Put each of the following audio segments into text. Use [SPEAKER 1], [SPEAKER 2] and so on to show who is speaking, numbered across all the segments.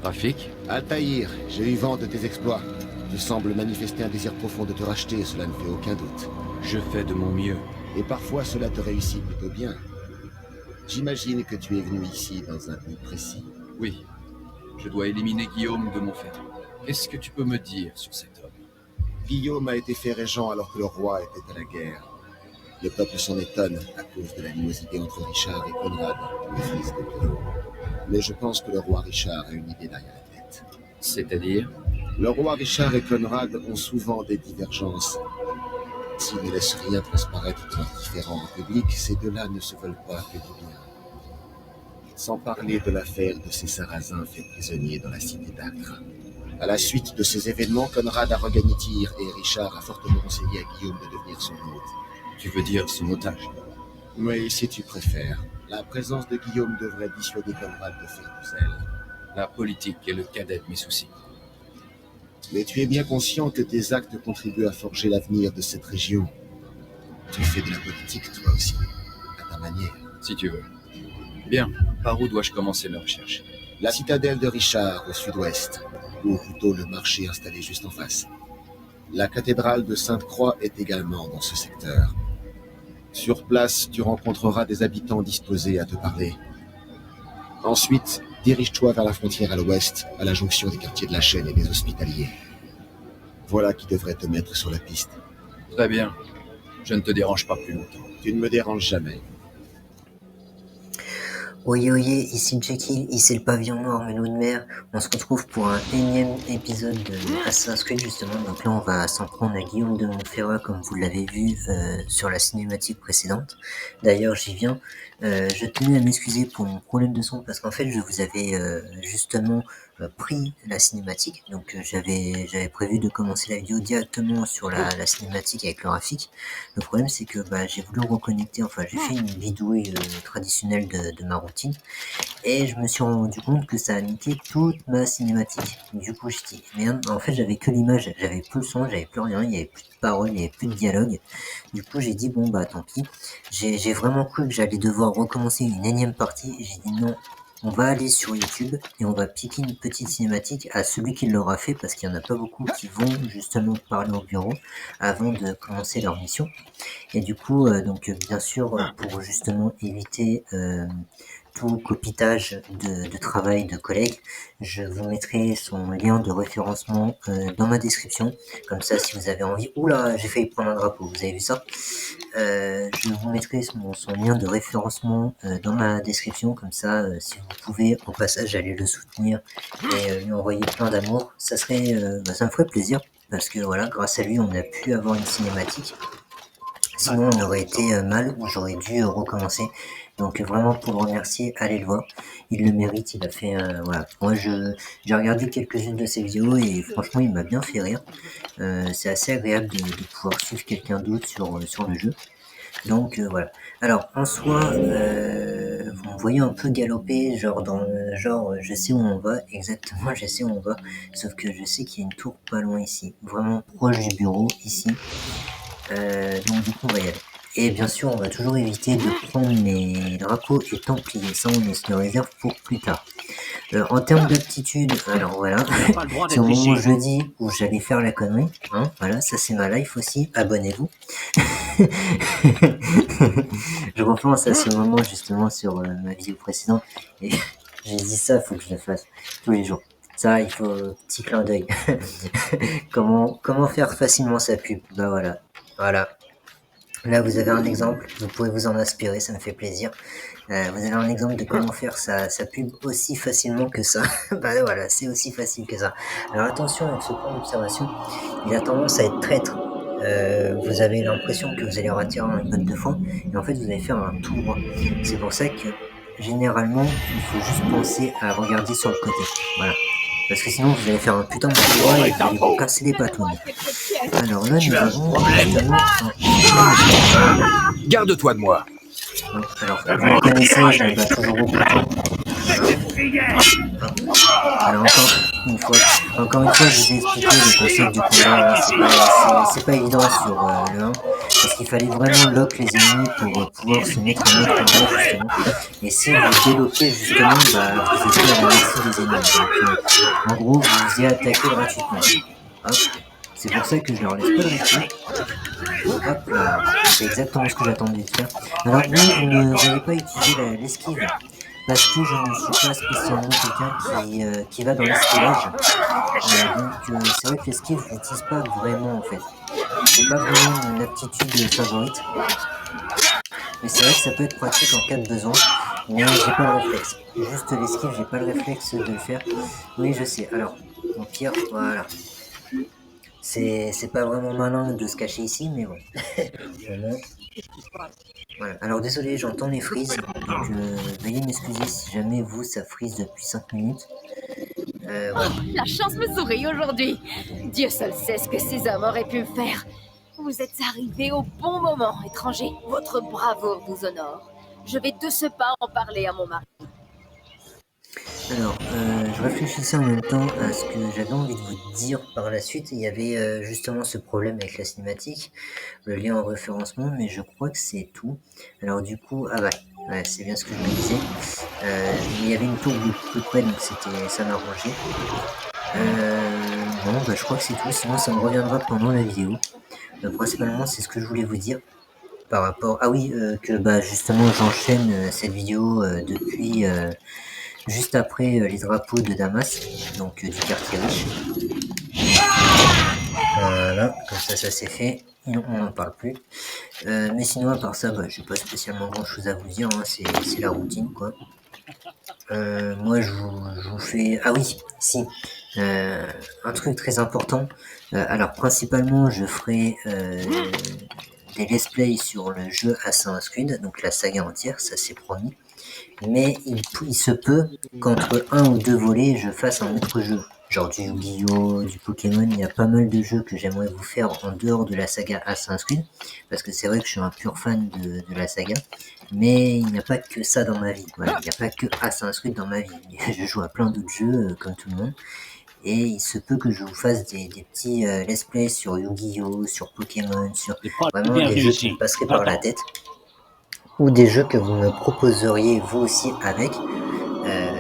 [SPEAKER 1] Rafik?
[SPEAKER 2] Altaïr, j'ai eu vent de tes exploits. Tu sembles manifester un désir profond de te racheter, cela ne fait aucun doute.
[SPEAKER 1] Je fais de mon mieux.
[SPEAKER 2] Et parfois cela te réussit plutôt bien. J'imagine que tu es venu ici dans un but précis.
[SPEAKER 1] Oui. Je dois éliminer Guillaume de Montferrand. Qu'est-ce que tu peux me dire sur cet homme?
[SPEAKER 2] Guillaume a été fait régent alors que le roi était à la guerre. Le peuple s'en étonne à cause de l'animosité entre Richard et Conrad, le fils de Guillaume. Mais je pense que le roi Richard a une idée derrière la tête.
[SPEAKER 1] C'est-à-dire?
[SPEAKER 2] Le roi Richard et Conrad ont souvent des divergences. S'ils ne laissent rien transparaître de leurs différends en public, ces deux-là ne se veulent pas que du bien. Sans parler de l'affaire de ces Sarrasins faits prisonniers dans la cité d'Acre. À la suite de ces événements, Conrad a regagné Tyr et Richard a fortement conseillé à Guillaume de devenir son hôte.
[SPEAKER 1] Tu veux dire son otage?
[SPEAKER 2] Oui, si tu préfères. La présence de Guillaume devrait dissuader Conrad de faire du zèle.
[SPEAKER 1] La politique est le cadet de mes soucis.
[SPEAKER 2] Mais tu es bien conscient que tes actes contribuent à forger l'avenir de cette région. Tu fais de la politique, toi aussi, à ta manière.
[SPEAKER 1] Si tu veux. Bien, par où dois-je commencer mes recherches?
[SPEAKER 2] La citadelle de Richard, au sud-ouest, ou plutôt le marché installé juste en face. La cathédrale de Sainte-Croix est également dans ce secteur. Sur place, tu rencontreras des habitants disposés à te parler. Ensuite, dirige-toi vers la frontière à l'ouest, à la jonction des quartiers de la Chaîne et des Hospitaliers. Voilà qui devrait te mettre sur la piste.
[SPEAKER 1] Très bien. Je ne te dérange pas plus longtemps.
[SPEAKER 2] Tu ne me déranges jamais.
[SPEAKER 3] Oyez, oyez, ici Jekyll, ici le pavillon noir Melou de mer. On se retrouve pour un énième épisode de Assassin's Creed justement. Donc là on va s'en prendre à Guillaume de Montferrand comme vous l'avez vu sur la cinématique précédente. D'ailleurs j'y viens. Je tenais à m'excuser pour mon problème de son parce qu'en fait je vous avais justement pris la cinématique. Donc j'avais prévu de commencer la vidéo directement sur la cinématique avec le graphique. Le problème c'est que j'ai voulu reconnecter, enfin j'ai fait une bidouille traditionnelle de ma routine et je me suis rendu compte que ça a niqué toute ma cinématique. Du coup je dis merde, en fait j'avais que l'image, j'avais plus le son, j'avais plus rien, il y avait plus de paroles, il y avait plus de dialogue. Du coup j'ai dit bon tant pis, j'ai vraiment cru que j'allais devoir recommencer une énième partie. J'ai dit non, on va aller sur YouTube et on va piquer une petite cinématique à celui qui l'aura fait parce qu'il n'y en a pas beaucoup qui vont justement parler au bureau avant de commencer leur mission. Et du coup, bien sûr, pour justement éviter tout copitage de travail de collègues, je vous mettrai son lien de référencement dans ma description. Comme ça, si vous avez envie... Oula, j'ai failli prendre un drapeau, vous avez vu ça? Je vous mettrai son lien de référencement dans ma description. Comme ça, si vous pouvez, au passage, aller le soutenir et lui envoyer plein d'amour, ça serait, ça me ferait plaisir. Parce que voilà, grâce à lui, on a pu avoir une cinématique. Sinon, on aurait été mal ou j'aurais dû recommencer. Donc vraiment pour le remercier, allez le voir. Il le mérite, il a fait... voilà. Moi, j'ai regardé quelques-unes de ses vidéos et franchement, il m'a bien fait rire. C'est assez agréable de pouvoir suivre quelqu'un d'autre sur le jeu. Donc voilà. Alors en soi, vous me voyez un peu galoper, genre je sais où on va, exactement je sais où on va, sauf que je sais qu'il y a une tour pas loin ici, vraiment proche du bureau ici. Donc du coup on va y aller. Et bien sûr, on va toujours éviter de prendre les drapeaux et templiers. Ça, on se le réserve pour plus tard. En termes d'aptitude, alors voilà, c'est au moment où je dis où j'allais faire la connerie. Hein, voilà, ça c'est ma life aussi. Abonnez-vous. Je repense à ce moment justement sur ma vidéo précédente. Et j'ai dit ça, faut que je le fasse tous les jours. Ça, il faut petit clin d'œil. comment faire facilement sa pub? Bah voilà, voilà. Là, vous avez un exemple, vous pouvez vous en inspirer, ça me fait plaisir. Vous avez un exemple de comment faire sa pub aussi facilement que ça. Bah voilà, c'est aussi facile que ça. Alors attention avec ce point d'observation, il a tendance à être traître. Vous avez l'impression que vous allez rater un botte de foin, et en fait vous allez faire un tout droit. C'est pour ça que généralement, il faut juste penser à regarder sur le côté. Voilà. Parce que sinon vous allez faire un putain de tout droit et vous allez vous casser les patounes. Alors là, nous avons justement
[SPEAKER 1] Garde-toi de moi.
[SPEAKER 3] alors, vous connaissez, je me bats toujours au couteau. Alors encore une fois, je vous ai expliqué le concept du combat. C'est pas évident sur le 1, parce qu'il fallait vraiment lock les ennemis pour pouvoir se mettre en mode combat justement. Et si vous déloquez justement, bah vous étiez à la merci des ennemis. Donc en gros, vous vous y attaquez gratuitement. Hop. C'est pour ça que je leur laisse pas de répit. Hop là, c'est exactement ce que j'attendais de faire. Alors vous n'allez pas utiliser l'esquive, parce que je ne suis pas spécialement quelqu'un qui va dans l'esquivage. Donc c'est vrai que l'esquive, je l'utilise pas vraiment en fait. C'est pas vraiment une aptitude favorite. Mais c'est vrai que ça peut être pratique en cas de besoin. Mais j'ai pas le réflexe. Juste l'esquive, j'ai pas le réflexe de le faire. Oui, je sais. Alors, au pire, voilà. C'est pas vraiment malin de se cacher ici, mais bon. Voilà. Alors désolé, j'entends les frises, donc veuillez m'excuser si jamais vous, ça frise depuis 5 minutes. Voilà.
[SPEAKER 4] La chance me sourit aujourd'hui. Dieu seul sait ce que ces hommes auraient pu faire. Vous êtes arrivés au bon moment, étranger. Votre bravoure vous honore. Je vais de ce pas en parler à mon mari.
[SPEAKER 3] Alors, je réfléchissais en même temps à ce que j'avais envie de vous dire par la suite. Il y avait justement ce problème avec la cinématique, le lien en référencement, mais je crois que c'est tout. Alors du coup, ah ouais, c'est bien ce que je me disais. Il y avait une tour de peu près, donc ça m'arrangeait. Bon, bah je crois que c'est tout, sinon ça me reviendra pendant la vidéo. Principalement, c'est ce que je voulais vous dire par rapport... Ah oui, que bah justement j'enchaîne cette vidéo depuis... juste après les drapeaux de Damas, donc du quartier riche. Voilà, comme ça c'est fait, on n'en parle plus. Mais sinon à part ça, bah, j'ai pas spécialement grand chose à vous dire, hein, c'est la routine quoi. Moi je vous fais... Ah oui, si, un truc très important, alors principalement je ferai des let's play sur le jeu Assassin's Creed, donc la saga entière, ça c'est promis. Mais il se peut qu'entre un ou deux volets, je fasse un autre jeu. Genre du Yu-Gi-Oh!, du Pokémon, il y a pas mal de jeux que j'aimerais vous faire en dehors de la saga Assassin's Creed. Parce que c'est vrai que je suis un pur fan de la saga. Mais il n'y a pas que ça dans ma vie. Voilà, il n'y a pas que Assassin's Creed dans ma vie. Je joue à plein d'autres jeux, comme tout le monde. Et il se peut que je vous fasse des petits let's play sur Yu-Gi-Oh!, sur Pokémon, sur vraiment des jeux qui me passeraient par la tête. Ou des jeux que vous me proposeriez vous aussi avec.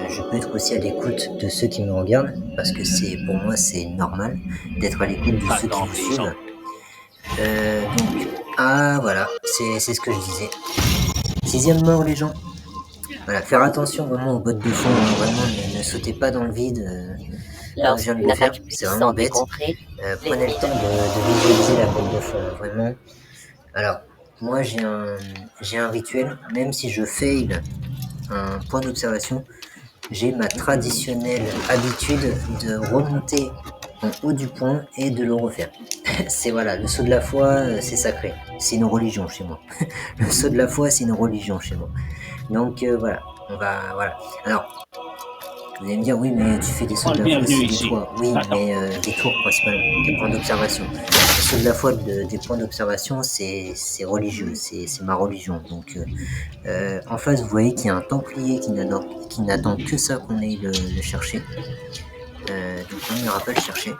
[SPEAKER 3] Je peux être aussi à l'écoute de ceux qui me regardent, parce que pour moi c'est normal d'être à l'écoute de ceux qui vous suivent. Donc, voilà, c'est ce que je disais. 6ème mort les gens. Voilà, faire attention vraiment aux bottes de fond, vraiment ne sautez pas dans le vide. Comme je viens de le faire, c'est vraiment bête. Prenez le temps de visualiser la botte de fond, vraiment. Alors, moi j'ai un rituel, même si je fail un point d'observation, j'ai ma traditionnelle habitude de remonter en haut du point et de le refaire. C'est voilà, le saut de la foi, c'est sacré. C'est une religion chez moi. Le saut de la foi, c'est une religion chez moi. Donc voilà, voilà. Alors, vous allez me dire, oui, mais tu fais des sauts de la foi, c'est des toits. Oui, mais des tours principalement, des points d'observation. Les sauts de la foi, des points d'observation, c'est religieux, c'est ma religion. Donc en face, vous voyez qu'il y a un templier qui n'attend que ça qu'on aille le chercher. Donc on n'ira pas le chercher.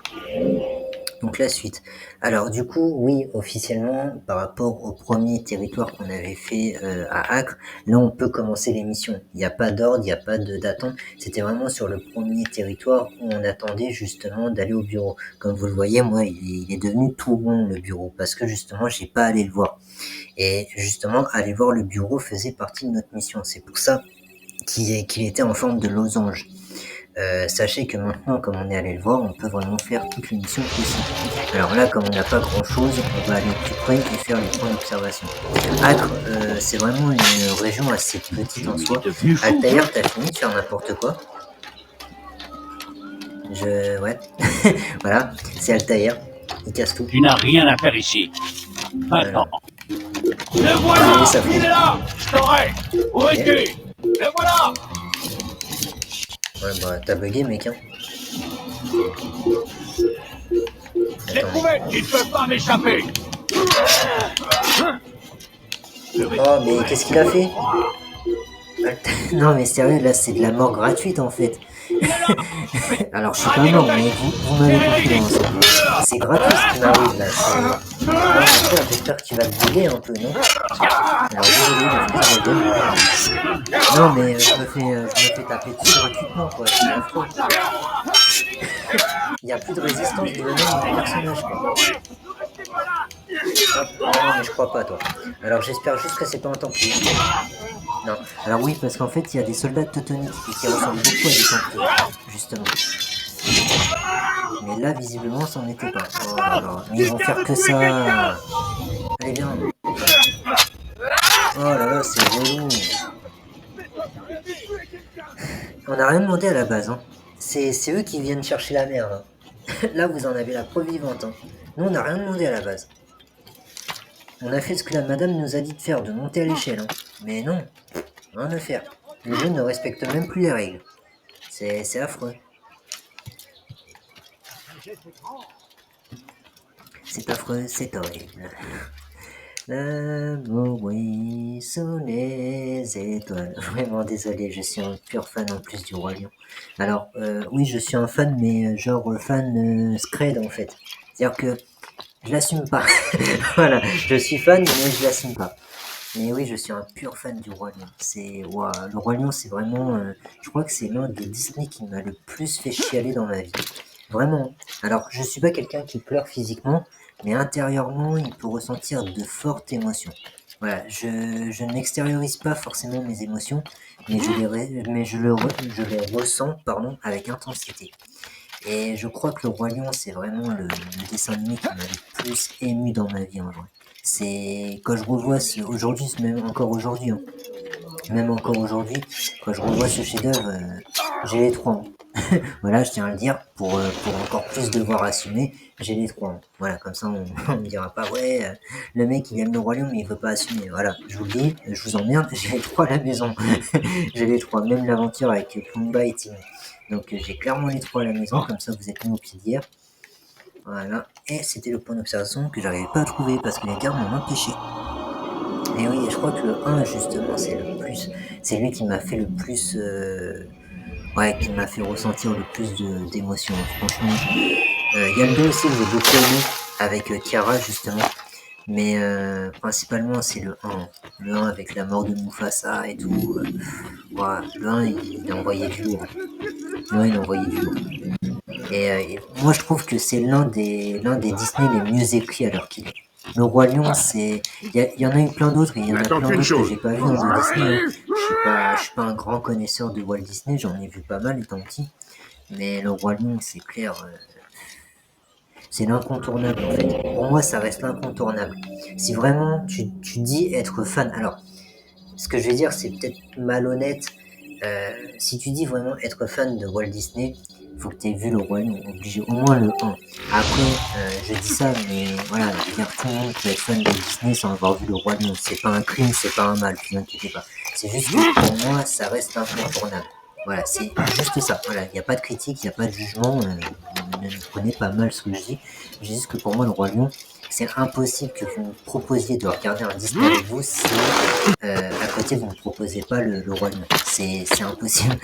[SPEAKER 3] Donc la suite. Alors du coup, oui, officiellement, par rapport au premier territoire qu'on avait fait à Acre, là on peut commencer les missions. Il n'y a pas d'ordre, il n'y a pas d'attente. C'était vraiment sur le premier territoire où on attendait justement d'aller au bureau. Comme vous le voyez, moi, il est devenu tout rond le bureau parce que justement, j'ai pas allé le voir. Et justement, aller voir le bureau faisait partie de notre mission. C'est pour ça qu'il était en forme de losange. Sachez que maintenant, comme on est allé le voir, on peut vraiment faire toutes les missions possibles. Alors là, comme on n'a pas grand chose, on va aller plus près et faire les points d'observation. Acre, c'est vraiment une région assez petite en soi. Altaïr, t'as fini de faire n'importe quoi? Ouais. Voilà, c'est Altaïr. Il casse tout.
[SPEAKER 5] Tu n'as rien à faire ici. Maintenant. Le voilà! Il est là! Je t'aurai! Où es-tu? Le voilà!
[SPEAKER 3] Ouais, bah, t'as bugué, mec, hein.
[SPEAKER 5] J'ai trouvé! Tu ne peux pas m'échapper!
[SPEAKER 3] Oh, mais qu'est-ce qu'il a fait? Non, mais sérieux, là, c'est de la mort gratuite, en fait. Alors, je suis pas mort, mais vous m'avez compris dans l'ensemble. C'est gratuit ce qui m'arrive, là. J'espère que tu vas te bouger un peu, non? Alors, désolé, je vais non, mais je me fais taper dessus gratuitement, quoi. C'est affreux. Il n'y a plus de résistance de même au personnage, quoi. Non, mais je crois pas, toi. Alors, j'espère juste que c'est pas un Templier. Non. Alors oui, parce qu'en fait, il y a des soldats teutoniques qui ressemblent beaucoup à des Templiers, justement. Mais là, visiblement, c'en était pas. Oh là là. Mais ils vont faire que ça. Allez, viens. Oh là là, c'est relou. On n'a rien demandé à la base, hein. C'est eux qui viennent chercher la merde. Hein. Là, vous en avez la preuve vivante. Hein. Nous, on n'a rien demandé à la base. On a fait ce que la madame nous a dit de faire, de monter à l'échelle. Hein. Mais non, rien à faire. Le jeu ne respecte même plus les règles. C'est affreux. C'est affreux, c'est horrible. L'amour brille sous les étoiles. Vraiment désolé, je suis un pur fan en plus du Roi Lion. Alors, oui, je suis un fan, mais genre fan scred en fait. C'est-à-dire que je l'assume pas. Voilà, je suis fan, mais je l'assume pas. Mais oui, je suis un pur fan du Roi Lion. Wow, le Roi Lion, c'est vraiment... je crois que c'est l'un des Disney qui m'a le plus fait chialer dans ma vie. Vraiment. Alors, je suis pas quelqu'un qui pleure physiquement, mais intérieurement, il peut ressentir de fortes émotions. Voilà, je n'extériorise pas forcément mes émotions, mais je les ressens avec intensité. Et je crois que le Roi Lion, c'est vraiment le dessin animé qui m'a le plus ému dans ma vie en vrai. C'est quand je revois aujourd'hui, même encore aujourd'hui, hein. Même encore aujourd'hui, quand je revois ce chef-d'œuvre, j'ai les 3 ans. Voilà, je tiens à le dire, pour encore plus devoir assumer, j'ai les 3 ans. Voilà, comme ça on me dira pas, ouais, le mec il aime le Roi Lion mais il veut pas assumer. Voilà, je vous le dis, je vous emmerde, j'ai les 3 à la maison. J'ai les 3, même l'aventure avec Pumba et Timon. Donc j'ai clairement les 3 à la maison, comme ça vous êtes mis au pied d'hier. Voilà, et c'était le point d'observation que j'arrivais pas à trouver parce que les gardes m'ont empêché. Et oui, je crois que le 1 justement c'est lui qui m'a fait le plus... qui m'a fait ressentir le plus d'émotions, franchement. Il y a le 2 aussi que j'ai beaucoup aimé, avec Kiara justement. Mais principalement c'est le 1. Le 1 avec la mort de Mufasa et tout. Le 1 il a envoyé du lourd. Le 1 il a envoyé du lourd. Et moi je trouve que c'est l'un des Disney les mieux écrits à l'heure qu'il est. Le Roi Lion, il y en a eu plein d'autres, et il y en a plein d'autres que j'ai pas vu dans un Disney. Je suis pas un grand connaisseur de Walt Disney, j'en ai vu pas mal étant petit. Mais le Roi Lion, c'est clair, c'est l'incontournable en fait. Pour moi, ça reste l'incontournable. Si vraiment tu dis être fan, alors, ce que je vais dire, c'est peut-être malhonnête. Si tu dis vraiment être fan de Walt Disney, faut que tu aies vu le Roi Lion, obligé, au moins le 1. Après, je dis ça, mais voilà, je veux dire, tout le monde peut être fan de Disney sans avoir vu le Roi Lion. C'est pas un crime, c'est pas un mal, ne vous inquiétez pas. C'est juste que pour moi, ça reste incontournable. Voilà, c'est juste ça. Voilà, il n'y a pas de critique, il n'y a pas de jugement. Ne prenez pas mal ce que je dis. Je dis juste que pour moi, le Roi Lion, c'est impossible que vous me proposiez de regarder un Disney avec vous si à côté vous ne proposez pas le Roi Lion. C'est impossible.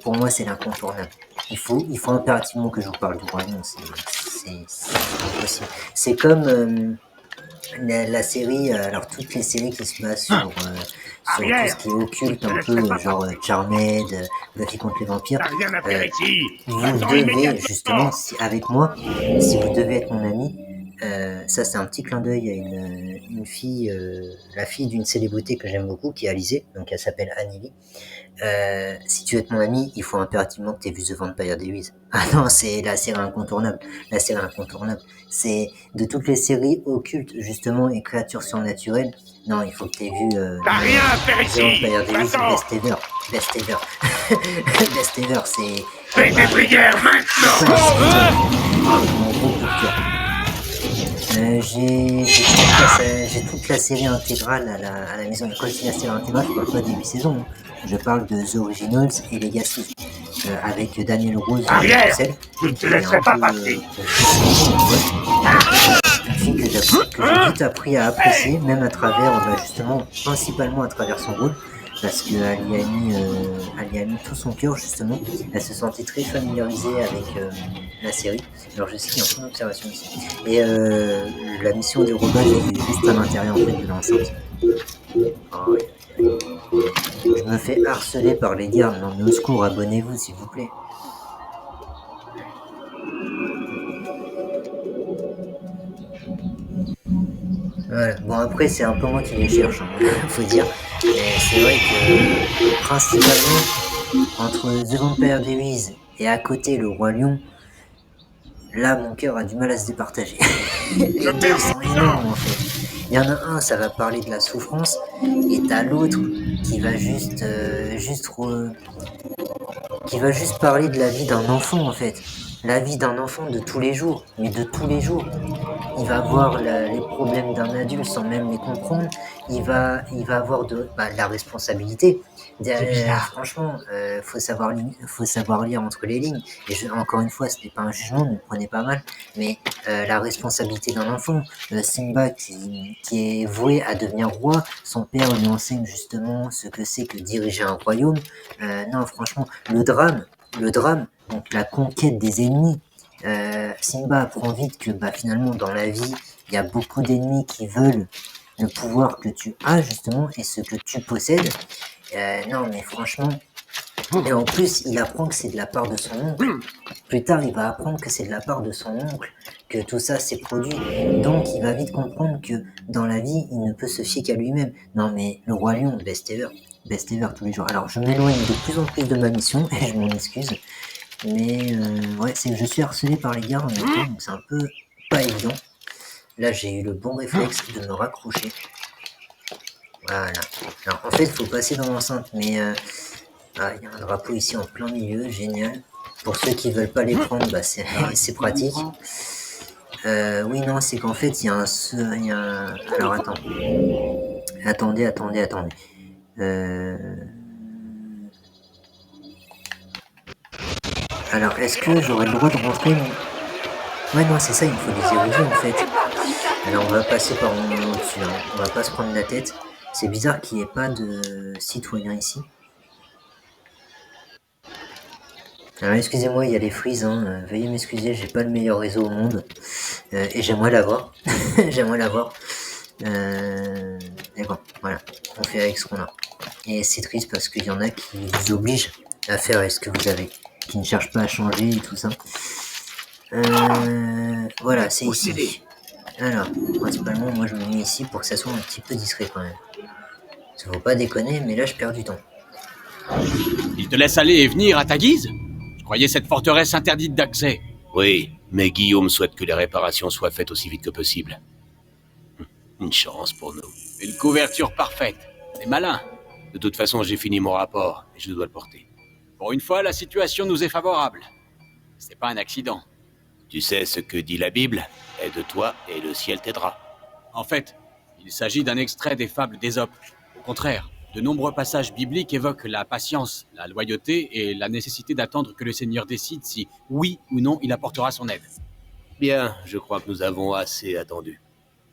[SPEAKER 3] Pour moi, c'est l'incontournable. Il faut impérativement que je vous parle du Roi Lion. c'est impossible. C'est comme la série, alors toutes les séries qui se basent sur tout ce qui est occulte, un peu genre Charmed, Buffy contre les vampires. Vous devez justement, avec moi, si vous devez être mon ami, ça c'est un petit clin d'œil à une fille, la fille d'une célébrité que j'aime beaucoup, qui est Alizée, donc elle s'appelle Anneli. Si tu veux être mon ami, il faut impérativement que tu aies vu The Vampire Diaries. Ah non, c'est la série incontournable. La série incontournable. C'est de toutes les séries occultes, justement, et créatures surnaturelles. Non, il faut que tu aies vu The Vampire Diaries, best ever. Best ever. Best ever, c'est...
[SPEAKER 5] Fais des prières maintenant.
[SPEAKER 3] Mon gros coup de cœur. J'ai toute la série intégrale à la maison. Quand je dis la série intégrale, je parle pas des 8 saisons. Hein. Je parle de The Originals et Legacy. Avec Daniel Rose et Axel.
[SPEAKER 5] Je ne te laisserai pas passer.
[SPEAKER 3] Une fille que j'ai vite appris à apprécier, même à travers, justement, principalement à travers son rôle. Parce qu'elle y a mis tout son cœur, justement. Elle se sentait très familiarisée avec la série. Alors je sais qu'il y a un point d'observation ici. Et la mission des robots est juste à l'intérieur en fait, de l'enceinte. Oh, je me fais harceler par les gardes. Non mais au secours, abonnez-vous s'il vous plaît. Voilà. Bon après c'est un peu moi qui les cherche, hein, faut dire. Mais c'est vrai que principalement entre The Vampire Diaries et à côté le Roi Lion, là mon cœur a du mal à se départager. Les deux sont énormes en fait. Il y en a un, ça va parler de la souffrance, et t'as l'autre qui va juste parler de la vie d'un enfant en fait. La vie d'un enfant de tous les jours, mais de tous les jours. Il va voir les problèmes d'un adulte sans même les comprendre. Il va avoir de la responsabilité. Franchement, faut savoir lire entre les lignes. Et encore une fois, ce n'est pas un jugement, ne me prenez pas mal. Mais la responsabilité d'un enfant, Simba qui est voué à devenir roi, son père lui enseigne justement ce que c'est que diriger un royaume. Non, franchement, le drame, donc la conquête des ennemis. Simba apprend vite que finalement dans la vie, il y a beaucoup d'ennemis qui veulent le pouvoir que tu as justement et ce que tu possèdes. Non mais franchement, et en plus il apprend que c'est de la part de son oncle. Plus tard il va apprendre que c'est de la part de son oncle que tout ça s'est produit. Donc il va vite comprendre que dans la vie il ne peut se fier qu'à lui-même. Non mais le Roi Lion, best ever tous les jours. Alors je m'éloigne de plus en plus de ma mission et je m'en excuse. Mais ouais, c'est que je suis harcelé par les gars en même temps, donc c'est un peu pas évident. Là, j'ai eu le bon réflexe de me raccrocher. Voilà. Alors, en fait, il faut passer dans l'enceinte, mais il y a un drapeau ici en plein milieu, génial. Pour ceux qui veulent pas les prendre, c'est pratique. Oui, non, c'est qu'en fait, il y a un... Alors, attendez. Alors, est-ce que j'aurais le droit de rentrer? Ouais, non, c'est ça, il me faut des érudits, en fait. Alors, on va passer par mon nom dessus, hein. On va pas se prendre la tête. C'est bizarre qu'il n'y ait pas de citoyens ici. Alors, excusez-moi, il y a les frises, hein. Veuillez m'excuser, j'ai pas le meilleur réseau au monde. Et j'aimerais l'avoir. Mais bon, voilà. On fait avec ce qu'on a. Et c'est triste parce qu'il y en a qui vous obligent à faire avec ce que vous avez. Qui ne cherchent pas à changer et tout ça. Voilà, c'est ici. Alors, principalement, moi je me mets ici pour que ça soit un petit peu discret quand même. Ça faut pas déconner, mais là je perds du temps.
[SPEAKER 1] Il te laisse aller et venir à ta guise? Je croyais cette forteresse interdite d'accès.
[SPEAKER 5] Oui, mais Guillaume souhaite que les réparations soient faites aussi vite que possible. Une chance pour nous.
[SPEAKER 1] Une couverture parfaite. C'est malin.
[SPEAKER 5] De toute façon, j'ai fini mon rapport et je dois le porter.
[SPEAKER 1] Pour une fois, la situation nous est favorable. C'est pas un accident.
[SPEAKER 5] Tu sais ce que dit la Bible? Aide-toi et le ciel t'aidera.
[SPEAKER 1] En fait, il s'agit d'un extrait des fables d'Ésope. Au contraire, de nombreux passages bibliques évoquent la patience, la loyauté et la nécessité d'attendre que le Seigneur décide si, oui ou non, il apportera son aide.
[SPEAKER 5] Bien, je crois que nous avons assez attendu.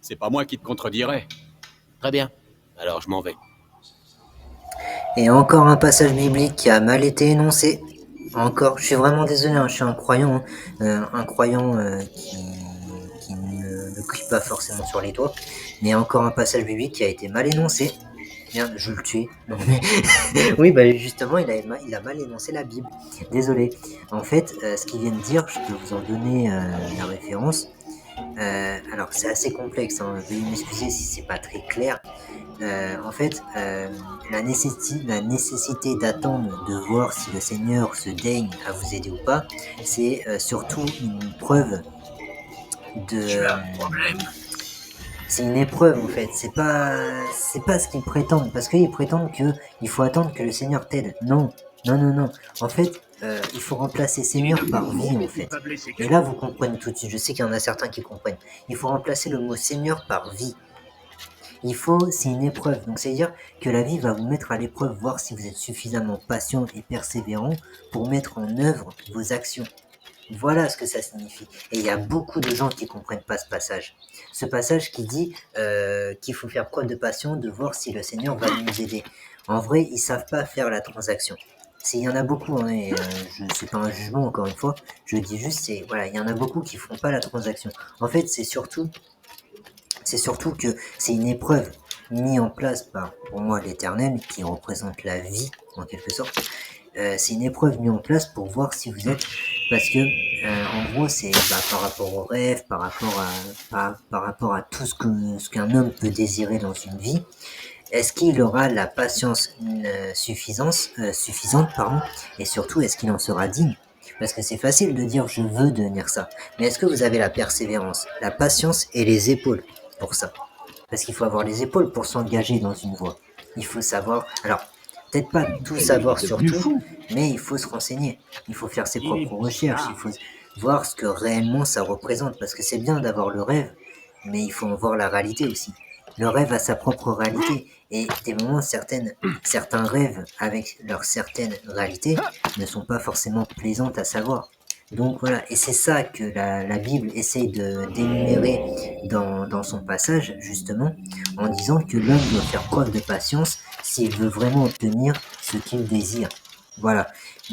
[SPEAKER 1] C'est pas moi qui te contredirai.
[SPEAKER 5] Très bien, alors je m'en vais.
[SPEAKER 3] Et encore un passage biblique qui a mal été énoncé. Encore, je suis vraiment désolé, hein, je suis un croyant qui ne crie pas forcément sur les toits, mais encore un passage biblique qui a été mal énoncé. Merde, je le tue. Non mais oui, bah justement, il a mal énoncé la Bible. Désolé. En fait, ce qu'il vient de dire, je peux vous en donner la référence. Alors c'est assez complexe, hein, veuillez m'excuser si c'est pas très clair. En fait, la nécessité d'attendre de voir si le Seigneur se daigne à vous aider ou pas, c'est surtout une preuve de. C'est une épreuve en fait. C'est pas ce qu'ils prétendent, parce qu'ils prétendent que il faut attendre que le Seigneur t'aide. Non, non, non, non. En fait, il faut remplacer Seigneur par vie en fait. Et là, vous comprenez tout de suite. Je sais qu'il y en a certains qui comprennent. Il faut remplacer le mot Seigneur par vie. C'est une épreuve. Donc, c'est-à-dire que la vie va vous mettre à l'épreuve, voir si vous êtes suffisamment patient et persévérant pour mettre en œuvre vos actions. Voilà ce que ça signifie. Et il y a beaucoup de gens qui comprennent pas ce passage. Ce passage qui dit qu'il faut faire preuve de patience, de voir si le Seigneur va nous aider. En vrai, ils savent pas faire la transaction. Il y en a beaucoup, hein, et c'est pas un jugement encore une fois. Je dis juste, voilà, il y en a beaucoup qui font pas la transaction. En fait, c'est surtout que c'est une épreuve mise en place par, pour moi, l'Éternel, qui représente la vie, en quelque sorte. C'est une épreuve mise en place pour voir si vous êtes... Parce que, en gros, c'est par rapport au rêve, par rapport à tout ce qu'un homme peut désirer dans une vie. Est-ce qu'il aura la patience suffisante, et surtout, est-ce qu'il en sera digne? Parce que c'est facile de dire je veux devenir ça, mais est-ce que vous avez la persévérance, la patience et les épaules pour ça? Parce qu'il faut avoir les épaules pour s'engager dans une voie. Il faut savoir, alors peut-être pas tout savoir sur tout, mais il faut se renseigner. Il faut faire ses propres recherches, il faut voir ce que réellement ça représente, parce que c'est bien d'avoir le rêve, mais il faut en voir la réalité aussi. Le rêve a sa propre réalité, et des moments, certains rêves avec leur certaine réalité ne sont pas forcément plaisantes à savoir. Donc voilà, et c'est ça que la Bible essaye d'énumérer dans son passage, justement, en disant que l'homme doit faire preuve de patience s'il veut vraiment obtenir ce qu'il désire. Voilà.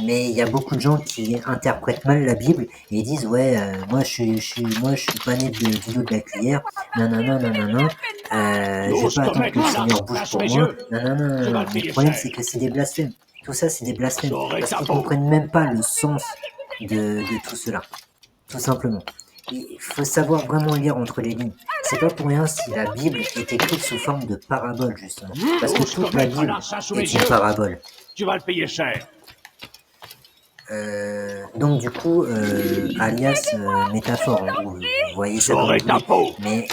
[SPEAKER 3] Mais il y a beaucoup de gens qui interprètent mal la Bible et disent ouais, moi je suis pas né du dos de la cuillère, non non non non non non, je vais pas attendre que le Seigneur bouge pour moi, non non non non non. Le problème c'est que c'est des blasphèmes. Tout ça c'est des blasphèmes parce qu'ils comprennent même pas le sens de tout cela, tout simplement. Il faut savoir vraiment lire entre les lignes. C'est pas pour rien si la Bible est écrite sous forme de parabole, justement. Parce que toute la Bible est une parabole.
[SPEAKER 5] Tu vas le payer cher.
[SPEAKER 3] Donc du coup, alias métaphore, en gros, vous voyez ça comme vous voulez.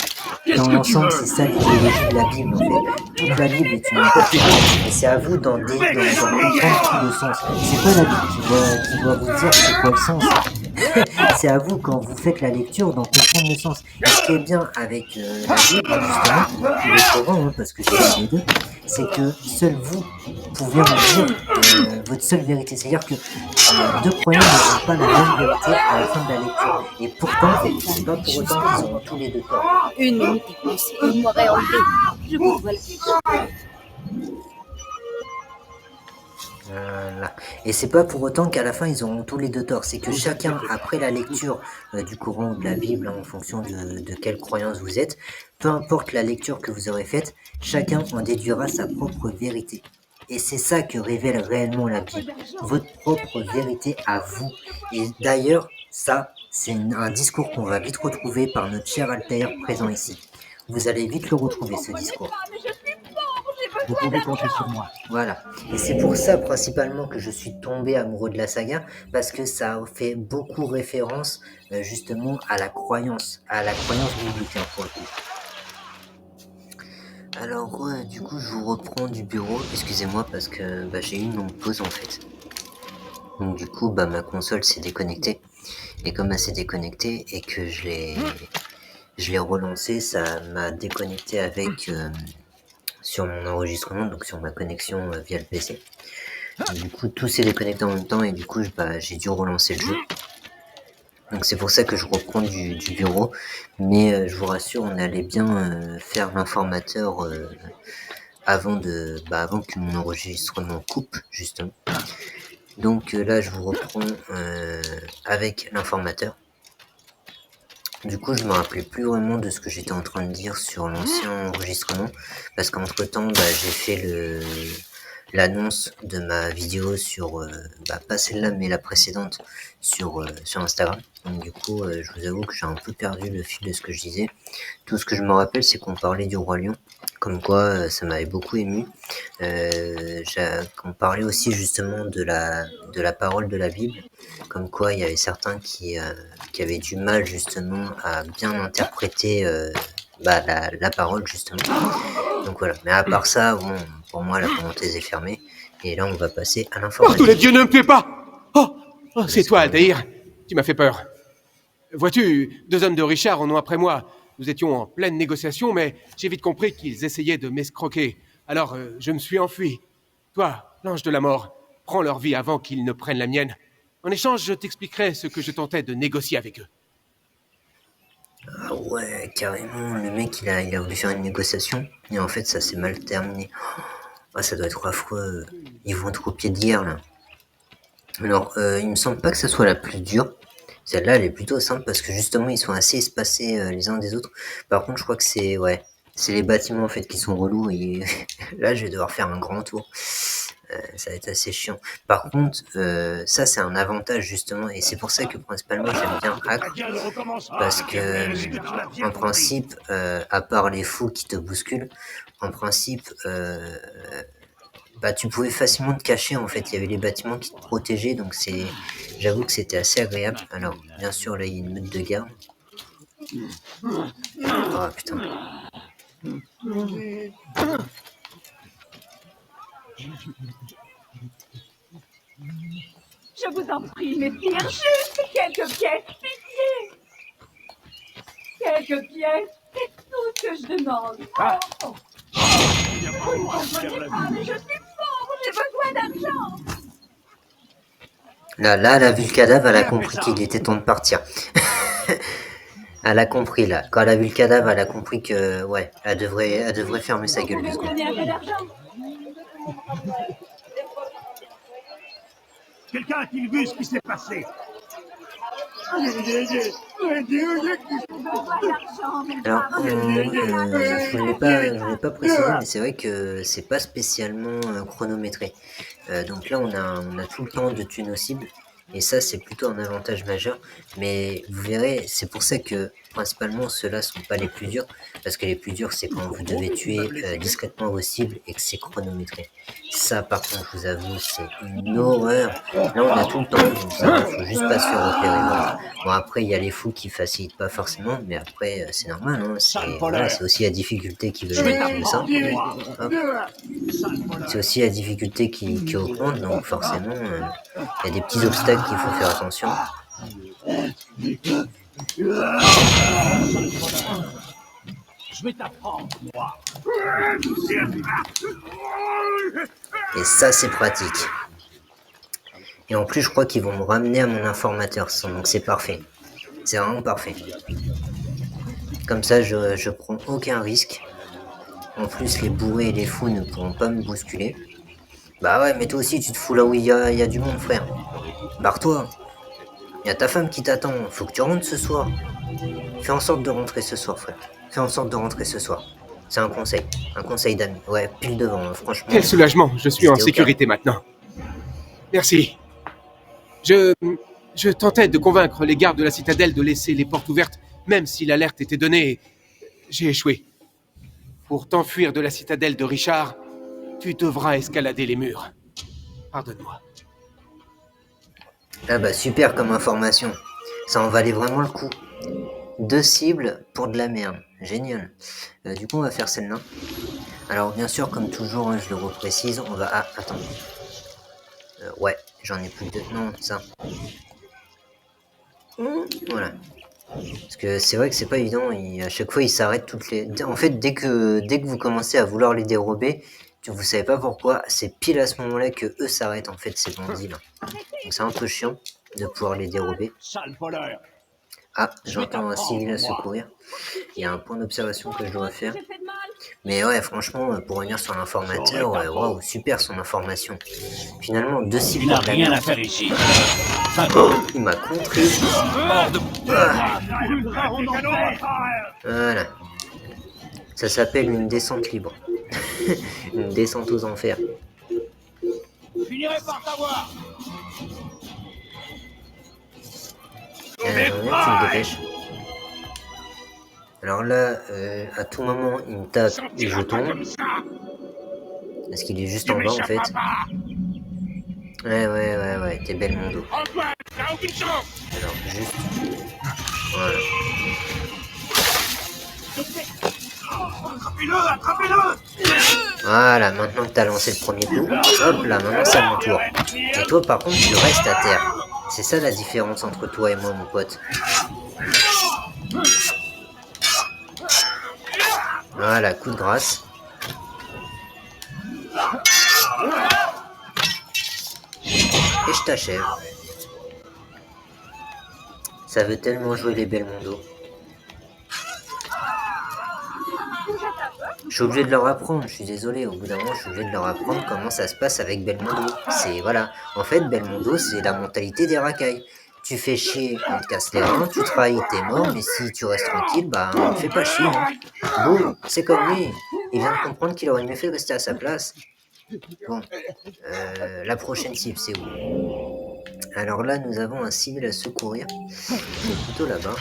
[SPEAKER 3] Mais dans l'ensemble, c'est ça l'idéologie de la Bible, en fait. Toute la Bible est une métaphore, et c'est à vous d'en comprendre tout le sens. C'est pas la Bible qui doit vous dire c'est quoi le sens. C'est à vous, quand vous faites la lecture, d'en comprendre le sens. Et ce qui est bien avec la Bible, justement, ou le Coran, hein, parce que j'ai lu les deux, c'est que seul vous pouvez en dire votre seule vérité. C'est-à-dire que deux croyants n'auront pas la même vérité à la fin de la lecture. Et pourtant, c'est pas pour autant qu'ils auront tous les deux tort.
[SPEAKER 4] Une minute de plus, et vous m'aurez enlevé. Je vous dois le dire.
[SPEAKER 3] Voilà. Et c'est pas pour autant qu'à la fin ils auront tous les deux tort. C'est que chacun, après la lecture du Coran ou de la Bible, hein, en fonction de quelle croyance vous êtes, peu importe la lecture que vous aurez faite, chacun en déduira sa propre vérité. Et c'est ça que révèle réellement la Bible, votre propre vérité à vous. Et d'ailleurs, ça, c'est un discours qu'on va vite retrouver par notre cher Altair présent ici. Vous allez vite le retrouver, ce discours.
[SPEAKER 5] Vous pouvez compter sur moi.
[SPEAKER 3] Voilà. Et c'est pour ça principalement que je suis tombé amoureux de la saga, parce que ça fait beaucoup référence justement à la croyance biblique, hein, pour le coup. Alors du coup je vous reprends du bureau, excusez-moi parce que j'ai eu une longue pause en fait. Donc du coup ma console s'est déconnectée, et comme elle s'est déconnectée et que je l'ai relancée, ça m'a déconnecté avec sur mon enregistrement, donc sur ma connexion via le PC. Et du coup tout s'est déconnecté en même temps, et du coup j'ai dû relancer le jeu. Donc c'est pour ça que je reprends du bureau, mais je vous rassure, on allait bien faire l'informateur avant que mon enregistrement coupe, justement. Donc là, je vous reprends avec l'informateur. Du coup, je me rappelais plus vraiment de ce que j'étais en train de dire sur l'ancien enregistrement, parce qu'entre temps, j'ai fait l'annonce de ma vidéo sur, pas celle-là, mais la précédente, sur Instagram. Donc du coup, je vous avoue que j'ai un peu perdu le fil de ce que je disais. Tout ce que je me rappelle, c'est qu'on parlait du Roi Lion, comme quoi ça m'avait beaucoup ému. On parlait aussi justement de la parole de la Bible, comme quoi il y avait certains qui avaient du mal justement à bien interpréter la parole justement. Donc voilà, mais à part ça, bon, pour moi la parenthèse est fermée, et là on va passer à
[SPEAKER 6] Oh,
[SPEAKER 3] l'informatique.
[SPEAKER 6] tous les dieux, ne me tuez pas! Oh, c'est toi, Altaïr. Tu m'as fait peur. Vois-tu, 2 hommes de Richard en ont après moi. Nous étions en pleine négociation, mais j'ai vite compris qu'ils essayaient de m'escroquer. Alors, je me suis enfui. Toi, l'ange de la mort, prends leur vie avant qu'ils ne prennent la mienne. En échange, je t'expliquerai ce que je tentais de négocier avec eux.
[SPEAKER 3] Ah ouais, carrément, le mec il a voulu faire une négociation, et en fait ça s'est mal terminé. Ah, ça doit être affreux, ils vont être au pied de guerre là. Alors, il me semble pas que ça soit la plus dure. Celle-là, elle est plutôt simple parce que justement, ils sont assez espacés les uns des autres. Par contre, je crois que c'est les bâtiments en fait qui sont relous, et là, je vais devoir faire un grand tour. Ça va être assez chiant. Par contre, ça c'est un avantage justement, et c'est pour ça que principalement j'aime bien Acre, parce que en principe, à part les fous qui te bousculent, en principe, tu pouvais facilement te cacher en fait. Il y avait les bâtiments qui te protégeaient, donc j'avoue que c'était assez agréable. Alors, bien sûr, là il y a une meute de garde. Oh putain.
[SPEAKER 7] Je vous en prie, mes pires, juste quelques pièces, pitié. Quelques pièces, c'est tout ce que je demande. Oh. Vous ne comprenez pas, mais je suis pauvre, j'ai besoin d'argent.
[SPEAKER 3] Là, elle a vu le cadavre, elle a compris qu'il était temps de partir. Elle a compris là. Quand elle a vu le cadavre, elle a compris que elle devrait fermer sa gueule 2 secondes.
[SPEAKER 7] Vous un peu d'argent.
[SPEAKER 5] Quelqu'un a-t-il vu ce qui s'est passé?
[SPEAKER 3] Alors, je ne l'ai pas précisé, mais c'est vrai que c'est pas spécialement chronométré. Donc là, on a tout le temps de tuer nos cibles, et ça, c'est plutôt un avantage majeur. Mais vous verrez, c'est pour ça que principalement ceux-là sont pas les plus durs, parce que les plus durs, c'est quand vous devez tuer discrètement vos cibles et que c'est chronométré. Ça, par contre, je vous avoue, c'est une horreur. Là, on a tout le temps, donc ça, faut juste pas se faire repérer. Voilà. Bon, après, il y a les fous qui facilitent pas forcément, mais après, c'est normal, hein. C'est aussi la difficulté qui veut mettre ça. Hop. C'est aussi la difficulté qui augmente, donc forcément, il y a des petits obstacles qu'il faut faire attention.
[SPEAKER 5] Je vais t'apprendre, moi.
[SPEAKER 3] Et ça, c'est pratique. Et en plus, je crois qu'ils vont me ramener à mon informateur, donc c'est parfait. C'est vraiment parfait. Comme ça, je prends aucun risque. En plus, les bourrés et les fous ne pourront pas me bousculer. Bah ouais, mais toi aussi, tu te fous là où il y a du monde, frère. Barre-toi. Il y a ta femme qui t'attend. Faut que tu rentres ce soir. Fais en sorte de rentrer ce soir, frère. Fais en sorte de rentrer ce soir. C'est un conseil d'amis. Ouais, pile devant, hein, franchement.
[SPEAKER 6] Quel soulagement, je suis en sécurité maintenant. Merci. Je tentais de convaincre les gardes de la citadelle de laisser les portes ouvertes, même si l'alerte était donnée. J'ai échoué. Pour t'enfuir de la citadelle de Richard, tu devras escalader les murs. Pardonne-moi.
[SPEAKER 3] Ah bah super comme information. Ça en valait vraiment le coup. 2 cibles pour de la merde. Génial. Du coup, on va faire celle-là. Alors, bien sûr, comme toujours, hein, je le reprécise, on va... Ah, attends. Ouais, j'en ai plus de... Non, ça. Voilà. Parce que c'est vrai que c'est pas évident. À chaque fois, ils s'arrêtent toutes les... En fait, dès que vous commencez à vouloir les dérober, vous savez pas pourquoi, c'est pile à ce moment-là que eux s'arrêtent, en fait, ces bandits-là. Donc c'est un peu chiant de pouvoir les dérober.
[SPEAKER 5] Sale voleur.
[SPEAKER 3] Ah, j'entends un civil à secourir. Il y a un point d'observation que je dois faire.
[SPEAKER 7] J'ai fait de mal,
[SPEAKER 3] Mais ouais, franchement, pour revenir sur l'informateur, waouh, super son information. Finalement, 2
[SPEAKER 5] Tu
[SPEAKER 3] cibles
[SPEAKER 5] n'as
[SPEAKER 3] de la
[SPEAKER 5] rien
[SPEAKER 3] merde.
[SPEAKER 5] à faire ici.
[SPEAKER 3] Il m'a contré. Voilà. Ça s'appelle une descente libre. Une descente aux enfers.
[SPEAKER 5] Je finirai par t'avoir.
[SPEAKER 3] J'aimerais bien que tu me dépêches. Alors là, à tout moment, il me tape et je tombe. Parce qu'il est juste en bas, en fait. Ouais, t'es belle, mon dos. Alors, juste... Voilà. Voilà, maintenant que t'as lancé le premier coup, hop là, maintenant c'est à mon tour. Et toi, par contre, tu restes à terre. C'est ça la différence entre toi et moi, mon pote. Voilà, coup de grâce. Et je t'achève. Ça veut tellement jouer les belles mondos. Je suis obligé de leur apprendre, je suis désolé, au bout d'un moment je suis obligé de leur apprendre comment ça se passe avec Belmondo. C'est, voilà, en fait Belmondo c'est la mentalité des racailles. Tu fais chier, on te casse les reins, tu trahis, t'es mort, mais si tu restes tranquille, bah on te fait pas chier. Hein. Bon, c'est comme lui, il vient de comprendre qu'il aurait mieux fait de rester à sa place. Bon, la prochaine cible c'est où? Alors là nous avons un civil à secourir, c'est plutôt là-bas.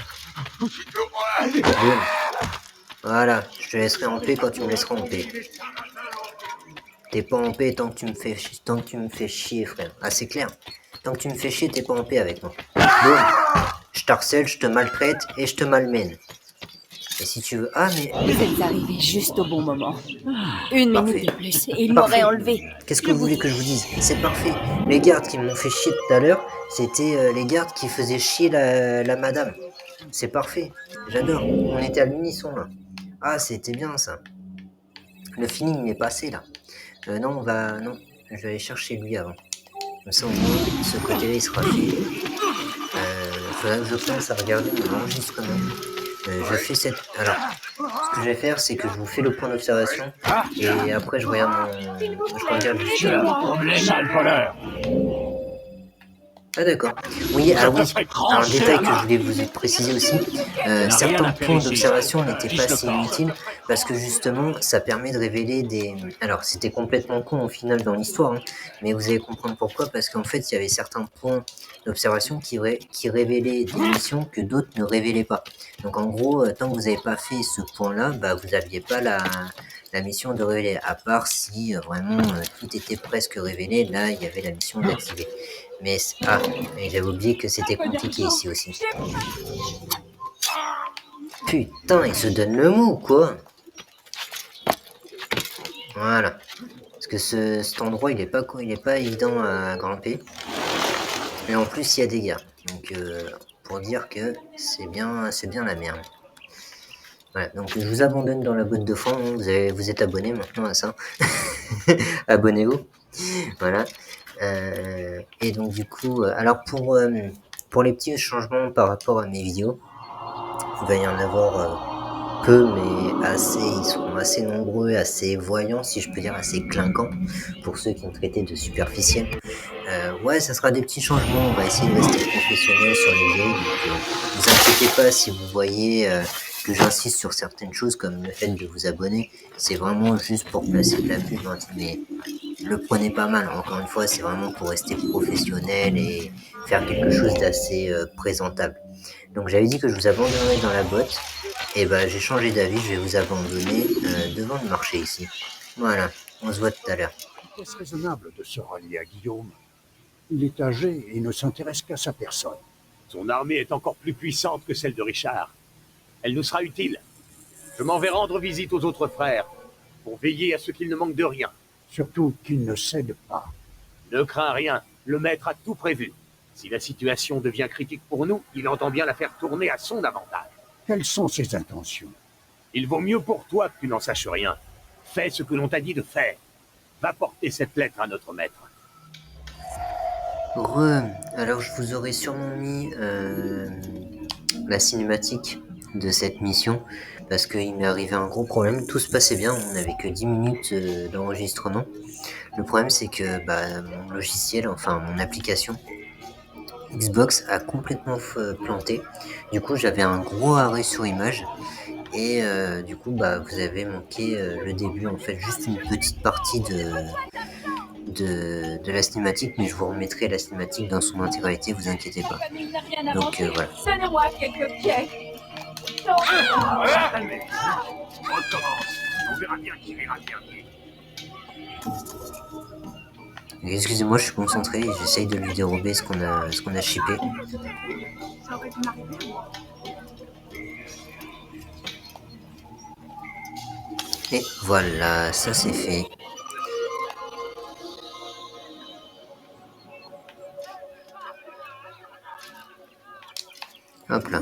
[SPEAKER 3] Boum. Voilà, je te laisserai en paix quand tu me laisseras en paix. T'es pas en paix tant que tu me fais chier, frère. Ah, c'est clair. Tant que tu me fais chier, t'es pas en paix avec moi. Boum. Je t'harcèle, je te maltraite et je te malmène. Et si tu veux... Ah, mais...
[SPEAKER 4] Vous êtes arrivé juste au bon moment. Une
[SPEAKER 3] Parfait.
[SPEAKER 4] minute de plus et il
[SPEAKER 3] Parfait.
[SPEAKER 4] m'aurait enlevé.
[SPEAKER 3] Qu'est-ce que vous voulez que je vous dise? C'est parfait. Les gardes qui m'ont fait chier tout à l'heure, c'était les gardes qui faisaient chier la madame. C'est parfait. J'adore. On était à l'unisson, là. Ah, c'était bien, ça. Le feeling m'est passé, là. Non, on va... Non, je vais aller chercher lui avant. Comme ça, au moins, ce côté-là, il sera fait. Faudra que je pense à regarder mon enregistrement. Je fais cette... Alors, ce que je vais faire, c'est que je vous fais le point d'observation. Et après, je regarde mon... Je regarde juste là.
[SPEAKER 5] Problème, le voleur.
[SPEAKER 3] Ah d'accord. Oui, alors oui, un détail que je voulais vous préciser aussi, certains points d'observation n'étaient pas si inutiles parce que justement ça permet de révéler des... Alors c'était complètement con au final dans l'histoire, hein, mais vous allez comprendre pourquoi, parce qu'en fait il y avait certains points d'observation qui révélaient des missions que d'autres ne révélaient pas. Donc en gros, tant que vous n'avez pas fait ce point-là, bah, vous n'aviez pas la mission de révéler, à part si vraiment tout était presque révélé, là il y avait la mission d'activer. Mais ah, et j'avais oublié que c'était compliqué ici aussi. Putain, il se donne le mou, quoi. Voilà. Parce que cet endroit, il est pas évident à grimper. Et en plus, il y a des gars. Donc, pour dire que c'est bien la merde. Voilà, donc je vous abandonne dans la botte de foin. Hein. Vous êtes abonné maintenant à ça. Abonnez-vous. Voilà. Et donc du coup, alors pour les petits changements par rapport à mes vidéos, il va y en avoir peu, mais assez, ils seront assez nombreux, assez voyants, si je peux dire, assez clinquants, pour ceux qui me traitaient de superficiel. Ouais, ça sera des petits changements, on va essayer de rester professionnel sur les vidéos, donc vous inquiétez pas si vous voyez que j'insiste sur certaines choses, comme le fait de vous abonner, c'est vraiment juste pour placer de la pub, hein, mais le prenez pas mal, encore une fois, c'est vraiment pour rester professionnel et faire quelque chose d'assez présentable. Donc j'avais dit que je vous abandonnerais dans la botte, et bah j'ai changé d'avis, je vais vous abandonner devant le marché ici. Voilà, on se voit tout à l'heure.
[SPEAKER 8] Est-ce raisonnable de se rallier à Guillaume? Il est âgé et ne s'intéresse qu'à sa personne.
[SPEAKER 9] Son armée est encore plus puissante que celle de Richard. Elle nous sera utile. Je m'en vais rendre visite aux autres frères, pour veiller à ce qu'il ne manque de rien.
[SPEAKER 8] Surtout qu'il ne cède pas.
[SPEAKER 9] Ne crains rien, le maître a tout prévu. Si la situation devient critique pour nous, il entend bien la faire tourner à son avantage.
[SPEAKER 8] Quelles sont ses intentions?
[SPEAKER 9] Il vaut mieux pour toi que tu n'en saches rien. Fais ce que l'on t'a dit de faire. Va porter cette lettre à notre maître.
[SPEAKER 3] Alors je vous aurais sûrement mis la cinématique de cette mission parce qu'il m'est arrivé un gros problème. Tout se passait bien, on n'avait que 10 minutes d'enregistrement. Le problème c'est que mon logiciel, enfin mon application Xbox a complètement planté. Du coup j'avais un gros arrêt sur image et du coup vous avez manqué le début, en fait juste une petite partie de la cinématique, mais je vous remettrai la cinématique dans son intégralité, vous inquiétez pas. Donc voilà.
[SPEAKER 7] Donnez-moi quelques pieds. Non.
[SPEAKER 9] Calmez. On recommence. On verra bien qui rira le dernier.
[SPEAKER 3] Excusez-moi, je suis concentré et j'essaye de lui dérober ce qu'on a shippé.
[SPEAKER 7] Ça aurait dû m'arriver, moi.
[SPEAKER 3] Et voilà, ça c'est fait. Hop là.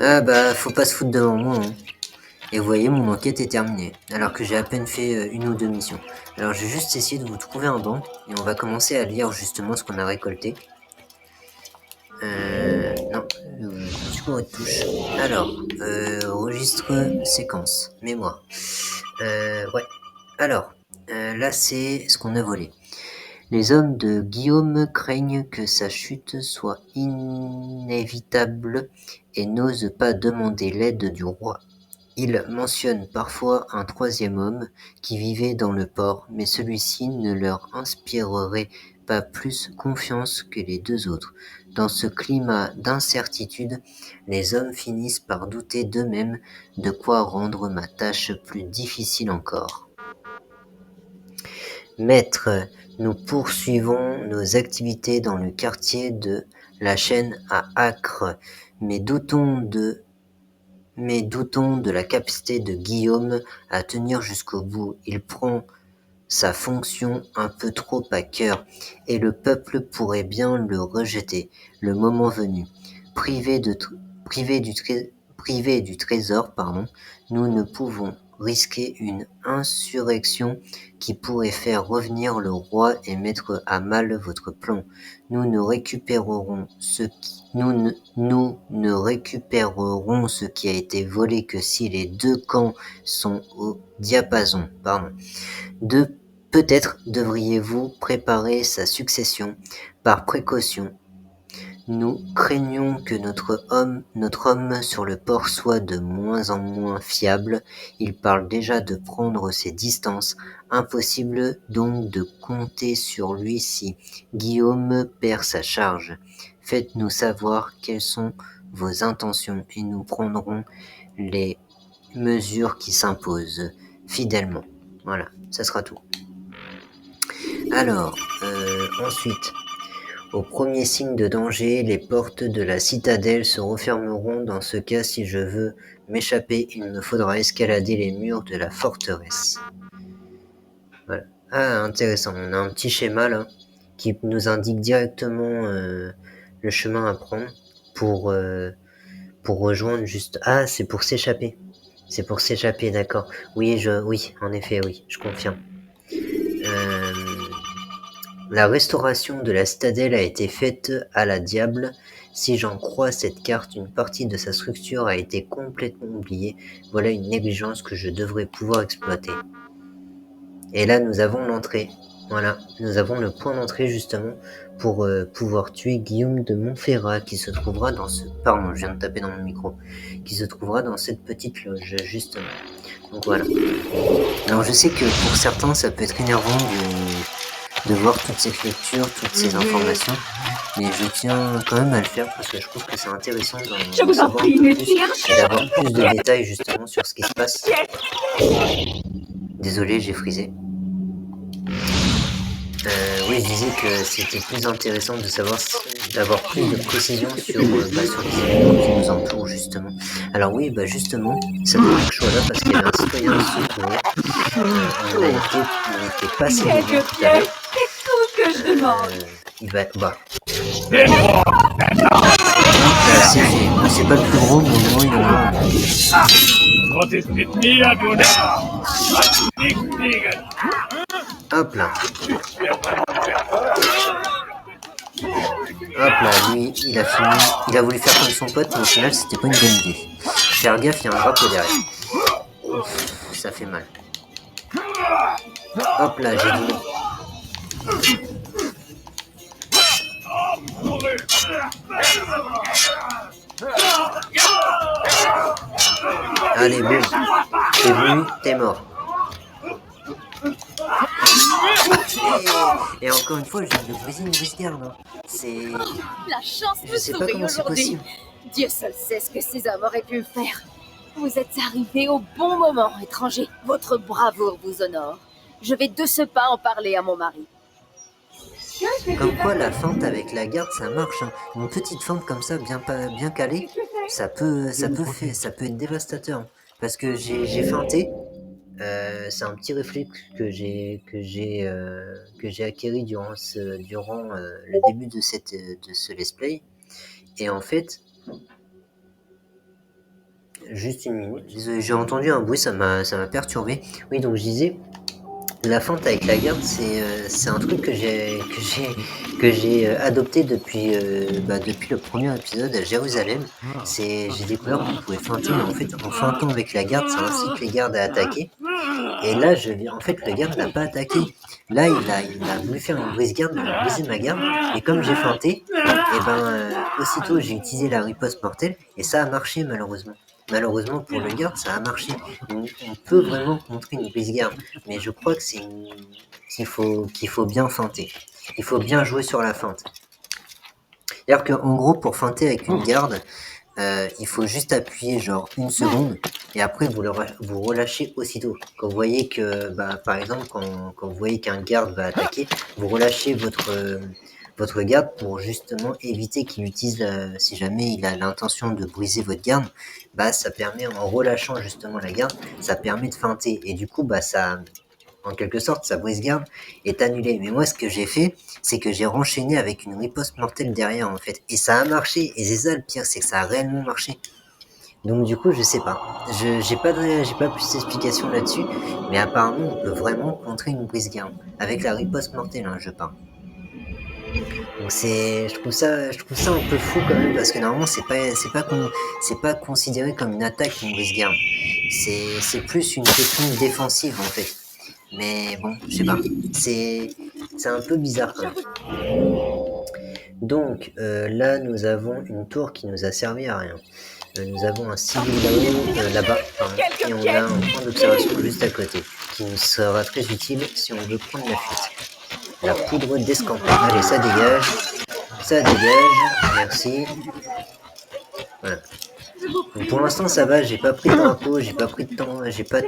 [SPEAKER 3] Ah faut pas se foutre devant moi. Hein. Et vous voyez, mon enquête est terminée, alors que j'ai à peine fait une ou deux missions. Alors j'ai juste essayé de vous trouver un banc, et on va commencer à lire justement ce qu'on a récolté. Non, du coup, touche. Alors, registre séquence, mémoire. Ouais. Alors, là c'est ce qu'on a volé. Les hommes de Guillaume craignent que sa chute soit inévitable et n'osent pas demander l'aide du roi. Ils mentionnent parfois un troisième homme qui vivait dans le port, mais celui-ci ne leur inspirerait pas plus confiance que les deux autres. Dans ce climat d'incertitude, les hommes finissent par douter d'eux-mêmes, de quoi rendre ma tâche plus difficile encore. Maître, nous poursuivons nos activités dans le quartier de la Chaîne à Acre, mais doutons de la capacité de Guillaume à tenir jusqu'au bout. Il prend sa fonction un peu trop à cœur, et le peuple pourrait bien le rejeter, le moment venu. Privé du trésor, nous ne pouvons risquer une insurrection qui pourrait faire revenir le roi et mettre à mal votre plan. Nous ne récupérerons ce qui a été volé que si les deux camps sont au diapason. Peut-être devriez-vous préparer sa succession par précaution. Nous craignons que notre homme sur le port soit de moins en moins fiable. Il parle déjà de prendre ses distances. Impossible donc de compter sur lui si Guillaume perd sa charge. Faites-nous savoir quelles sont vos intentions et nous prendrons les mesures qui s'imposent fidèlement. Voilà, ça sera tout. Alors, ensuite... Au premier signe de danger, les portes de la citadelle se refermeront. Dans ce cas, si je veux m'échapper, il me faudra escalader les murs de la forteresse. Voilà. Ah, intéressant. On a un petit schéma là qui nous indique directement le chemin à prendre pour rejoindre juste... Ah, c'est pour s'échapper. C'est pour s'échapper, d'accord. Oui, en effet, oui, je confirme. La restauration de la citadelle a été faite à la diable. Si j'en crois cette carte, une partie de sa structure a été complètement oubliée. Voilà une négligence que je devrais pouvoir exploiter. Et là, nous avons l'entrée. Voilà, nous avons le point d'entrée justement pour pouvoir tuer Guillaume de Montferrat qui se trouvera dans ce... Pardon, je viens de taper dans mon micro. Qui se trouvera dans cette petite loge, justement. Donc voilà. Alors je sais que pour certains, ça peut être énervant de voir toutes ces lectures, toutes ces informations, mais je tiens quand même à le faire parce que je trouve que c'est intéressant d'en savoir plus et d'avoir plus de détails justement sur ce qui se passe. Désolé, j'ai frisé. Oui, je disais que c'était plus intéressant de savoir, d'avoir plus de précision sur les événements qui nous entourent justement. Alors oui, justement, ça donne ce choix-là parce qu'il y avait un citoyen de secours. Il était passé devant tout à l'heure.
[SPEAKER 7] Que je demande.
[SPEAKER 3] Il va être bas. C'est pas le plus gros, mais au moins il en a un. Hop là. Hop là, lui, il a fini. Il a voulu faire comme son pote, mais au final, c'était pas une bonne idée. Faire gaffe, il y a un drapeau derrière. Ouf, ça fait mal. Hop là, j'ai dit non. Allez, boum. T'es venu, t'es mort. Et encore une fois, je viens de briser une brise-garde. Hein. C'est...
[SPEAKER 4] La chance
[SPEAKER 3] Je
[SPEAKER 4] me
[SPEAKER 3] sais pas
[SPEAKER 4] sourit
[SPEAKER 3] comment c'est
[SPEAKER 4] aujourd'hui.
[SPEAKER 3] possible.
[SPEAKER 4] Dieu seul sait ce que ces hommes auraient pu me faire. Vous êtes arrivés au bon moment, étranger. Votre bravoure vous honore. Je vais de ce pas en parler à mon mari.
[SPEAKER 3] Comme quoi, la feinte avec la garde, ça marche. Hein. Une petite feinte comme ça, bien calée, ça peut être dévastateur. Parce que j'ai feinté. C'est un petit réflexe que j'ai acquéri durant le début de ce let's play. Et en fait, juste une minute. Désolé, j'ai entendu un bruit, ça m'a perturbé. Oui, donc je disais, la feinte avec la garde, c'est un truc que j'ai adopté depuis le premier épisode à Jérusalem. J'ai découvert qu'on pouvait feinter, mais en fait, en feintant avec la garde, ça incite les gardes à attaquer. Et là, en fait, le garde n'a pas attaqué. Là, il a voulu faire une brise-garde, il a brisé ma garde. Et comme j'ai feinté, aussitôt, j'ai utilisé la riposte mortelle. Et ça a marché, malheureusement. Malheureusement, pour le garde, ça a marché. On peut vraiment contrer une brise-garde. Mais je crois que qu'il faut bien feinter. Il faut bien jouer sur la feinte. C'est-à-dire qu'en gros, pour feinter avec une garde, il faut juste appuyer genre 1 seconde et après vous relâchez aussitôt. Quand vous voyez que, par exemple, quand vous voyez qu'un garde va attaquer, vous relâchez votre garde pour justement éviter qu'il utilise, si jamais il a l'intention de briser votre garde, ça permet, en relâchant justement la garde, ça permet de feinter. Et du coup, ça, en quelque sorte, sa brise-garde est annulée. Mais moi, ce que j'ai fait, c'est que j'ai renchaîné avec une riposte mortelle derrière, en fait. Et ça a marché. Et c'est ça le pire, c'est que ça a réellement marché. Donc du coup, je sais pas. J'ai pas plus d'explications là-dessus. Mais apparemment, on peut vraiment contrer une brise-garde. Avec la riposte mortelle, hein, je parle. Donc je trouve ça un peu fou quand même, parce que normalement c'est pas considéré comme une attaque, une brise-garde. C'est plus une technique défensive en fait. Mais bon, je sais pas. C'est un peu bizarre quand même. Donc là, nous avons une tour qui nous a servi à rien. Nous avons un civil là-bas, et on a un point d'observation juste à côté, qui nous sera très utile si on veut prendre la fuite. La poudre d'escampement. Allez, ça dégage. Ça dégage. Merci. Voilà. Donc pour l'instant ça va, j'ai pas pris de drapeau, j'ai pas tué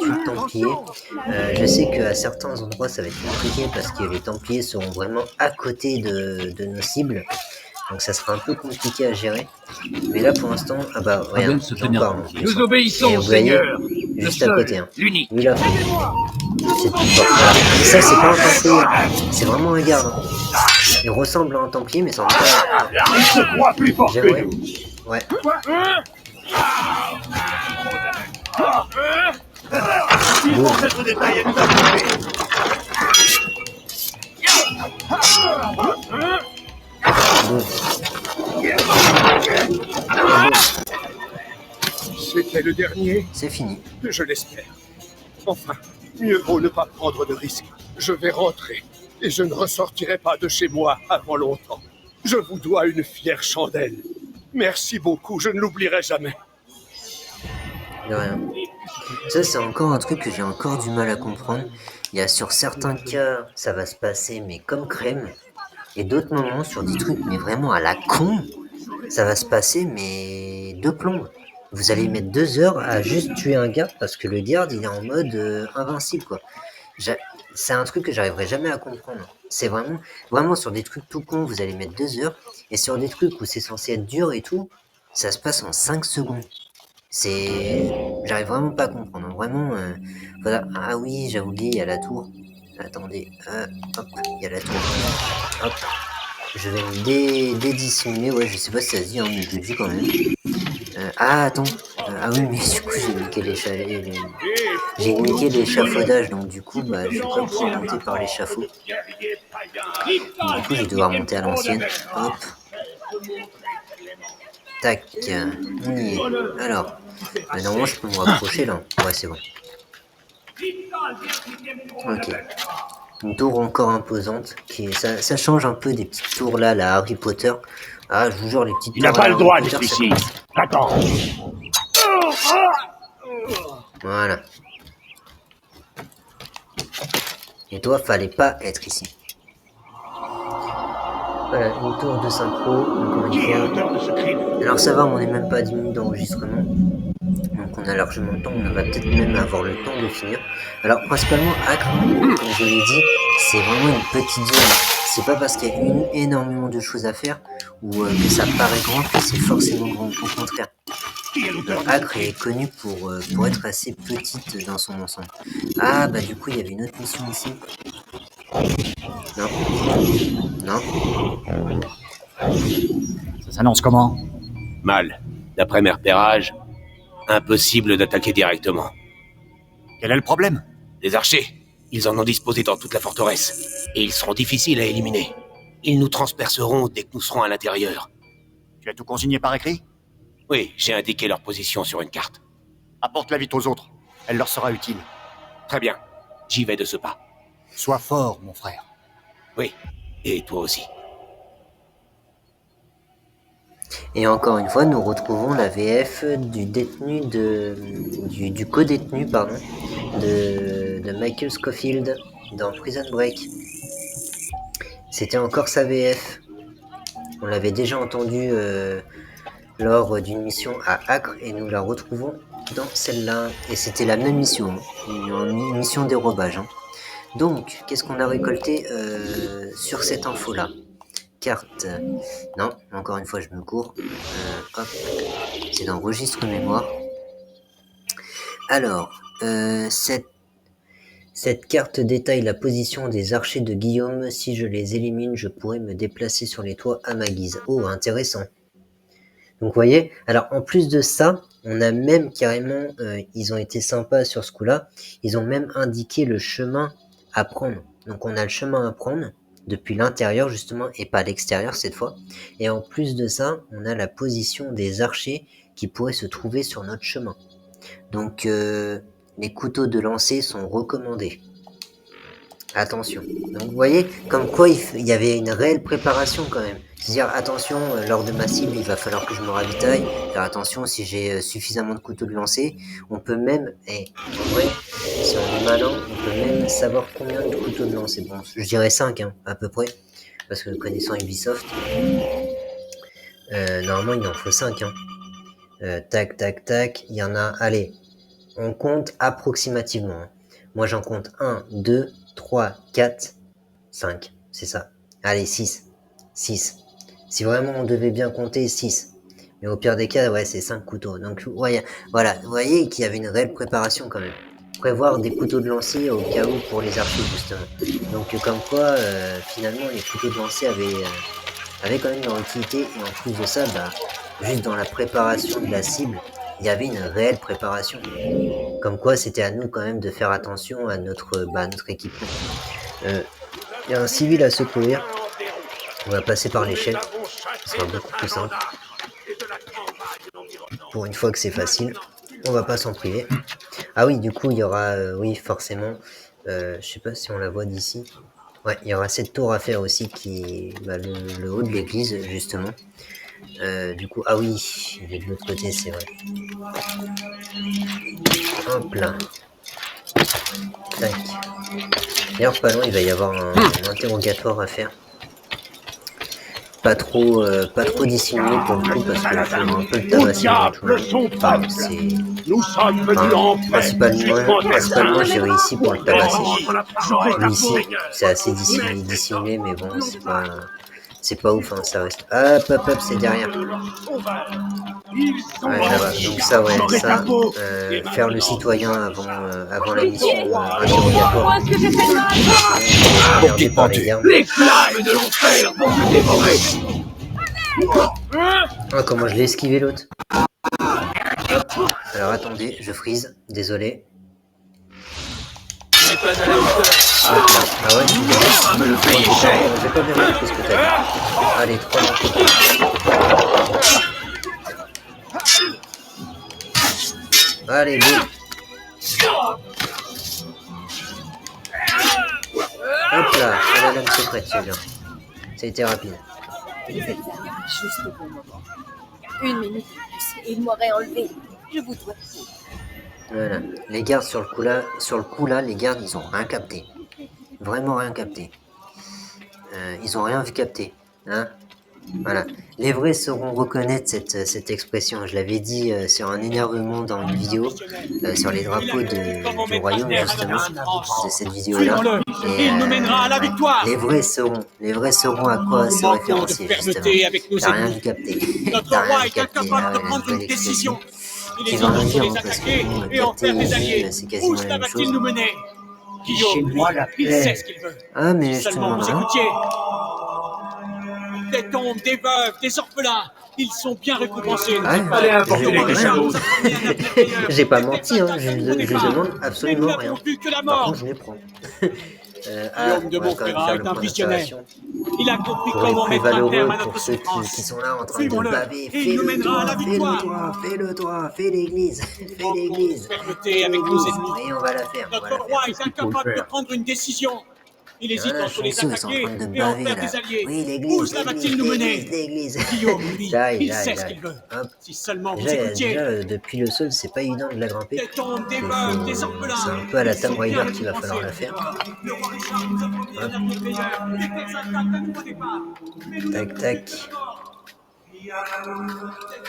[SPEAKER 3] de Templiers. Je sais qu'à certains endroits ça va être compliqué parce que les Templiers seront vraiment à côté de nos cibles. Donc ça sera un peu compliqué à gérer. Mais là pour l'instant, regarde, j'en parle.
[SPEAKER 5] Nous obéissons, Seigneur.
[SPEAKER 3] Juste à côté. Hein.
[SPEAKER 5] L'unique.
[SPEAKER 3] Lui là. C'est tout fort. Mais ça c'est pas un Templier, c'est vraiment un garde. Hein. Il ressemble à un Templier mais ça en est pas.
[SPEAKER 5] Il se croit plus fort que
[SPEAKER 3] J'aimerais.
[SPEAKER 5] nous.
[SPEAKER 3] Ouais.
[SPEAKER 9] Bon. Cette détail est
[SPEAKER 8] C'était le dernier,
[SPEAKER 3] C'est fini.
[SPEAKER 8] je l'espère. Enfin, mieux vaut ne pas prendre de risques. Je vais rentrer et je ne ressortirai pas de chez moi avant longtemps. Je vous dois une fière chandelle. Merci beaucoup, je ne l'oublierai jamais.
[SPEAKER 3] De rien. Ça, c'est encore un truc que j'ai encore du mal à comprendre. Il y a sur certains cas, ça va se passer, mais comme crème. Et d'autres moments, sur des trucs, mais vraiment à la con, ça va se passer, mais de plomb. Vous allez mettre 2 heures à juste tuer un garde parce que le garde, il est en mode invincible, quoi. C'est un truc que j'arriverai jamais à comprendre. C'est vraiment sur des trucs tout cons, vous allez mettre 2 heures. Et sur des trucs où c'est censé être dur et tout, ça se passe en 5 secondes. J'arrive vraiment pas à comprendre. Vraiment, voilà. Ah oui, j'ai oublié, il y a la tour. Attendez, hop, il y a la tour. Hop. Je vais me dédissimuler. Ouais, je sais pas si ça se dit, hein, mais je le dis quand même. Attends. Ah oui, mais du coup, j'ai niqué l'échafaudage, donc du coup, je vais pas pouvoir monter par l'échafaud. Du coup, je vais devoir monter à l'ancienne. Hop. Tac. On y est. Alors, Normalement, je peux me rapprocher là. Ouais, c'est bon. Ok. Une tour encore imposante. Ça change un peu des petites tours là, la Harry Potter. Ah, je vous jure, les petites
[SPEAKER 5] Il
[SPEAKER 3] tours
[SPEAKER 5] n'a pas
[SPEAKER 3] à la
[SPEAKER 5] le droit
[SPEAKER 3] Harry
[SPEAKER 5] d'être
[SPEAKER 3] Potter, ça
[SPEAKER 5] ici.
[SPEAKER 3] commence.
[SPEAKER 5] Attends.
[SPEAKER 3] Voilà. Et toi, fallait pas être ici. Voilà, une tour de synchro, encore une
[SPEAKER 5] Qui est
[SPEAKER 3] fois.
[SPEAKER 5] l'auteur de ce crime?
[SPEAKER 3] Alors ça va, on n'est même pas à 10 minutes d'enregistrement. Donc on a largement le temps, on va peut-être même avoir le temps de finir. Alors principalement Acre, comme je l'ai dit, c'est vraiment une petite zone. C'est pas parce qu'il y a énormément de choses à faire ou que ça paraît grand que c'est forcément grand. Au contraire. Acre est connue pour être assez petite dans son ensemble. Ah bah du coup il y avait une autre mission ici. Non. Non.
[SPEAKER 1] Ça s'annonce comment?
[SPEAKER 9] Mal. D'après mes repérages, impossible d'attaquer directement.
[SPEAKER 1] Quel est le problème?
[SPEAKER 9] Les archers, ils en ont disposé dans toute la forteresse, et ils seront difficiles à éliminer. Ils nous transperceront dès que nous serons à l'intérieur.
[SPEAKER 1] Tu as tout consigné par écrit?
[SPEAKER 9] Oui, j'ai indiqué leur position sur une carte.
[SPEAKER 1] Apporte-la vite aux autres. Elle leur sera utile.
[SPEAKER 9] Très bien, j'y vais de ce pas.
[SPEAKER 1] Sois fort, mon frère.
[SPEAKER 9] Oui, et toi aussi.
[SPEAKER 3] Et encore une fois, nous retrouvons la VF du détenu du co-détenu, pardon, de Michael Scofield dans Prison Break. C'était encore sa VF. On l'avait déjà entendu lors d'une mission à Acre et nous la retrouvons dans celle-là. Et c'était la même mission, une mission dérobage. Hein. Donc, qu'est-ce qu'on a récolté sur cette info-là? Carte. Non, encore une fois, je me cours. Hop. C'est dans registre mémoire. Alors, cette carte détaille la position des archers de Guillaume. Si je les élimine, je pourrais me déplacer sur les toits à ma guise. Oh, intéressant. Donc, vous voyez, alors en plus de ça, on a même carrément, ils ont été sympas sur ce coup-là, ils ont même indiqué le chemin à prendre. Donc, on a le chemin à prendre depuis l'intérieur justement et pas l'extérieur cette fois. Et en plus de ça, on a la position des archers qui pourraient se trouver sur notre chemin. Donc les couteaux de lancer sont recommandés. Attention. Donc vous voyez, comme quoi il y avait une réelle préparation quand même. C'est-à-dire attention, lors de ma cible, il va falloir que je me ravitaille. Faire attention si j'ai suffisamment de couteaux de lancer. On peut même, en vrai, si on est malin, on peut même savoir combien de couteaux de lancer. Bon, je dirais 5 hein, à peu près. Parce que connaissant Ubisoft, normalement il en faut 5. Hein. Tac, tac, tac. Il y en a, allez, on compte approximativement. Hein. Moi j'en compte 1, 2, 3, 4, 5. C'est ça. Allez, 6. 6. Si vraiment on devait bien compter, 6. Mais au pire des cas, ouais, c'est 5 couteaux. Donc, ouais, voilà. Vous voyez qu'il y avait une réelle préparation quand même. Prévoir des couteaux de lancer au cas où pour les archers, justement. Donc, comme quoi, finalement, les couteaux de lancer avaient quand même leur utilité. Et en plus de ça, bah, juste dans la préparation de la cible, il y avait une réelle préparation. Comme quoi, c'était à nous quand même de faire attention à notre équipement. Il y a un civil à secourir. On va passer par l'échelle. Ce sera beaucoup plus simple. Pour une fois que c'est facile, on va pas s'en priver. Ah oui, du coup, il y aura, oui, forcément, je sais pas si on la voit d'ici. Ouais, il y aura cette tour à faire aussi qui, le haut de l'église, justement. Du coup, ah oui, il est de l'autre côté, c'est vrai. Hop là. Tac. D'ailleurs, pas loin, il va y avoir un interrogatoire à faire. Pas trop dissimulé pour le coup parce que je vais un peu le tabasser. Enfin, principalement j'ai réussi pour le tabasser. Lui ici, c'est assez dissimulé, mais bon, c'est pas ouf, hein, ça reste. Hop, c'est derrière. Ouais, ça va. Donc ça, ouais, ça, faire le citoyen avant la mission interrogatoire. Regardez par les gardes.
[SPEAKER 5] Les flammes de l'enfer vont me dévorer.
[SPEAKER 3] Ah, comment je l'ai esquivé l'autre. Hop. Alors attendez, je freeze, désolé. Hop là. Ah ouais, j'ai pas bien compris ce que t'as dit. Allez, 3 ans. Allez, boum. Hop là, à la lame secrète, celui-là. Ça a été rapide.
[SPEAKER 4] Vous êtes arrivé juste au bon moment. 1 minute de plus, et il m'aurait enlevé. Je vous dois tout.
[SPEAKER 3] Voilà. Les gardes sur le coup là, les gardes, ils ont rien capté. Vraiment rien capté. Ils ont rien vu capter. Hein? Voilà. Les vrais sauront reconnaître cette expression. Je l'avais dit sur un énervement dans une vidéo, sur les drapeaux du royaume, justement, de cette vidéo-là. Et les vrais sauront à quoi se référencier, justement. T'as rien vu capter. T'as rien vu capter. Ah ouais, la nouvelle expression. Qui va rien dire, hein, parce que bon, capter, c'est quasiment la même chose.
[SPEAKER 5] Chez moi, la paix.
[SPEAKER 3] Ah, mais justement, non.
[SPEAKER 1] Des tombes, des veuves, des orphelins, ils sont bien récompensés.
[SPEAKER 3] J'ai pas menti, hein. Je demande absolument rien. Par contre, je les prends.
[SPEAKER 1] Guillaume de Montferrat est un visionnaire. Il a compris
[SPEAKER 3] Pour les
[SPEAKER 1] comment
[SPEAKER 3] plus
[SPEAKER 1] mettre un
[SPEAKER 3] valeureux,
[SPEAKER 1] terme à
[SPEAKER 3] pour
[SPEAKER 1] notre
[SPEAKER 3] ceux
[SPEAKER 1] souffrance.
[SPEAKER 3] qui sont là en train de baver, fais l'église, fais l'église.
[SPEAKER 1] Fermeté avec nos ennemis.
[SPEAKER 3] Oui, on va la faire.
[SPEAKER 1] Notre roi est incapable de prendre une décision. Il hésite entre les attaquer et en faire des alliés.
[SPEAKER 3] Oui,
[SPEAKER 1] Où cela va-t-il nous mener?
[SPEAKER 3] l'église.
[SPEAKER 1] Guillaume, lui, il sait ce qu'il veut. Si seulement vous écoutiez.
[SPEAKER 3] Déjà, depuis le sol, c'est pas évident de la grimper.
[SPEAKER 1] Des tombes, des veuves, des orphelins.
[SPEAKER 3] C'est un peu à la Tomb Raider qu'il va falloir la faire.
[SPEAKER 1] Le roi Richard nous a promis un avenir meilleur. Les Texans attaquent à nouveau départ. Mais nous
[SPEAKER 3] Tac, tac.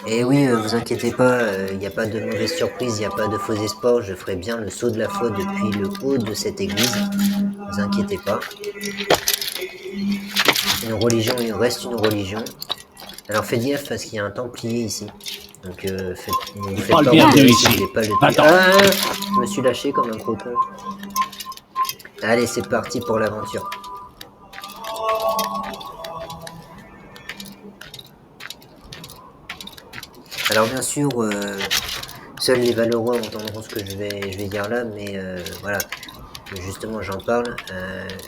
[SPEAKER 3] Et oui, vous inquiétez pas, il n'y a pas de mauvaise surprise, il n'y a pas de faux espoirs, je ferai bien le saut de la foi depuis le haut de cette église, vous inquiétez pas. Une religion, il reste une religion. Alors faites gaffe parce qu'il y a un templier ici. Donc ne faites pas regarder si je n'ai pas le truc. Ah, je me suis lâché comme un gros con. Allez, c'est parti pour l'aventure. Alors bien sûr, seuls les valeureux entendront ce que je vais dire là, mais voilà, justement j'en parle.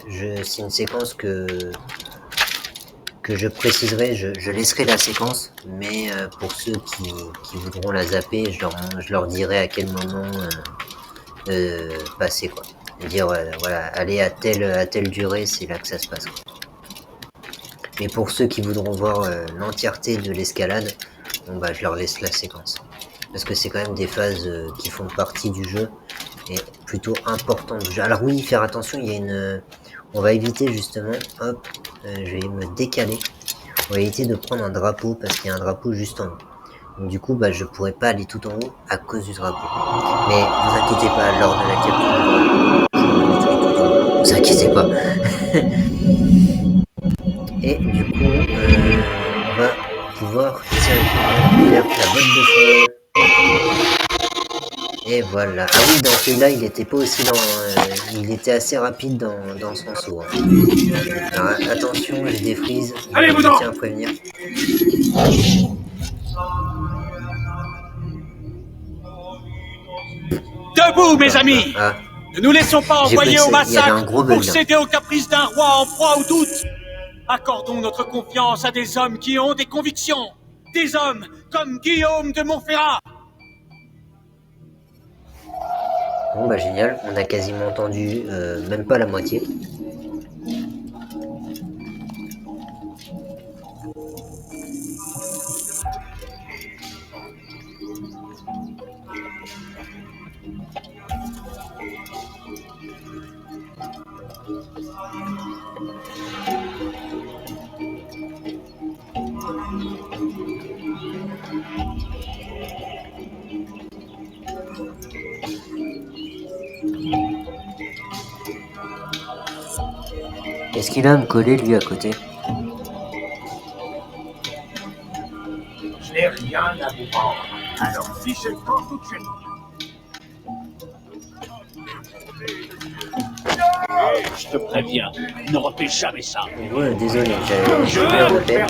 [SPEAKER 3] C'est une séquence que je préciserai, je laisserai la séquence, mais pour ceux qui voudront la zapper, je leur dirai à quel moment passer, quoi. Dire voilà, aller à telle durée, c'est là que ça se passe, quoi. Mais pour ceux qui voudront voir l'entièreté de l'escalade, bon bah je leur laisse la séquence. Parce que c'est quand même des phases qui font partie du jeu et plutôt importantes du jeu. Alors oui, faire attention, il y a une... On va éviter justement, hop, je vais me décaler. On va éviter de prendre un drapeau parce qu'il y a un drapeau juste en haut. Donc du coup, bah je pourrais pas aller tout en haut à cause du drapeau. Mais vous inquiétez pas, lors de la capture, je me mettrai tout en haut. Vous inquiétez pas. Et du coup, on va pouvoir tirer vers la botte de feu. Et voilà. Ah oui, dans celui-là, il était pas aussi lent. Il était assez rapide dans son saut. Hein. Alors attention, j'ai des frises. Je tiens à prévenir.
[SPEAKER 1] Debout, mes amis!
[SPEAKER 3] Ah.
[SPEAKER 1] Ne nous laissons pas envoyer au massacre
[SPEAKER 3] pour
[SPEAKER 1] céder aux caprices d'un roi en proie au doute. Accordons notre confiance à des hommes qui ont des convictions. Des hommes comme Guillaume de Montferrat.
[SPEAKER 3] Bon bah génial, on a quasiment entendu même pas la moitié. Est-ce qu'il a à me coller lui à côté?
[SPEAKER 5] Je n'ai rien à vous vendre. Alors fichez-le tout de suite. Je te préviens, ne refais jamais ça.
[SPEAKER 3] Ouais, désolé, j'ai peur de peine.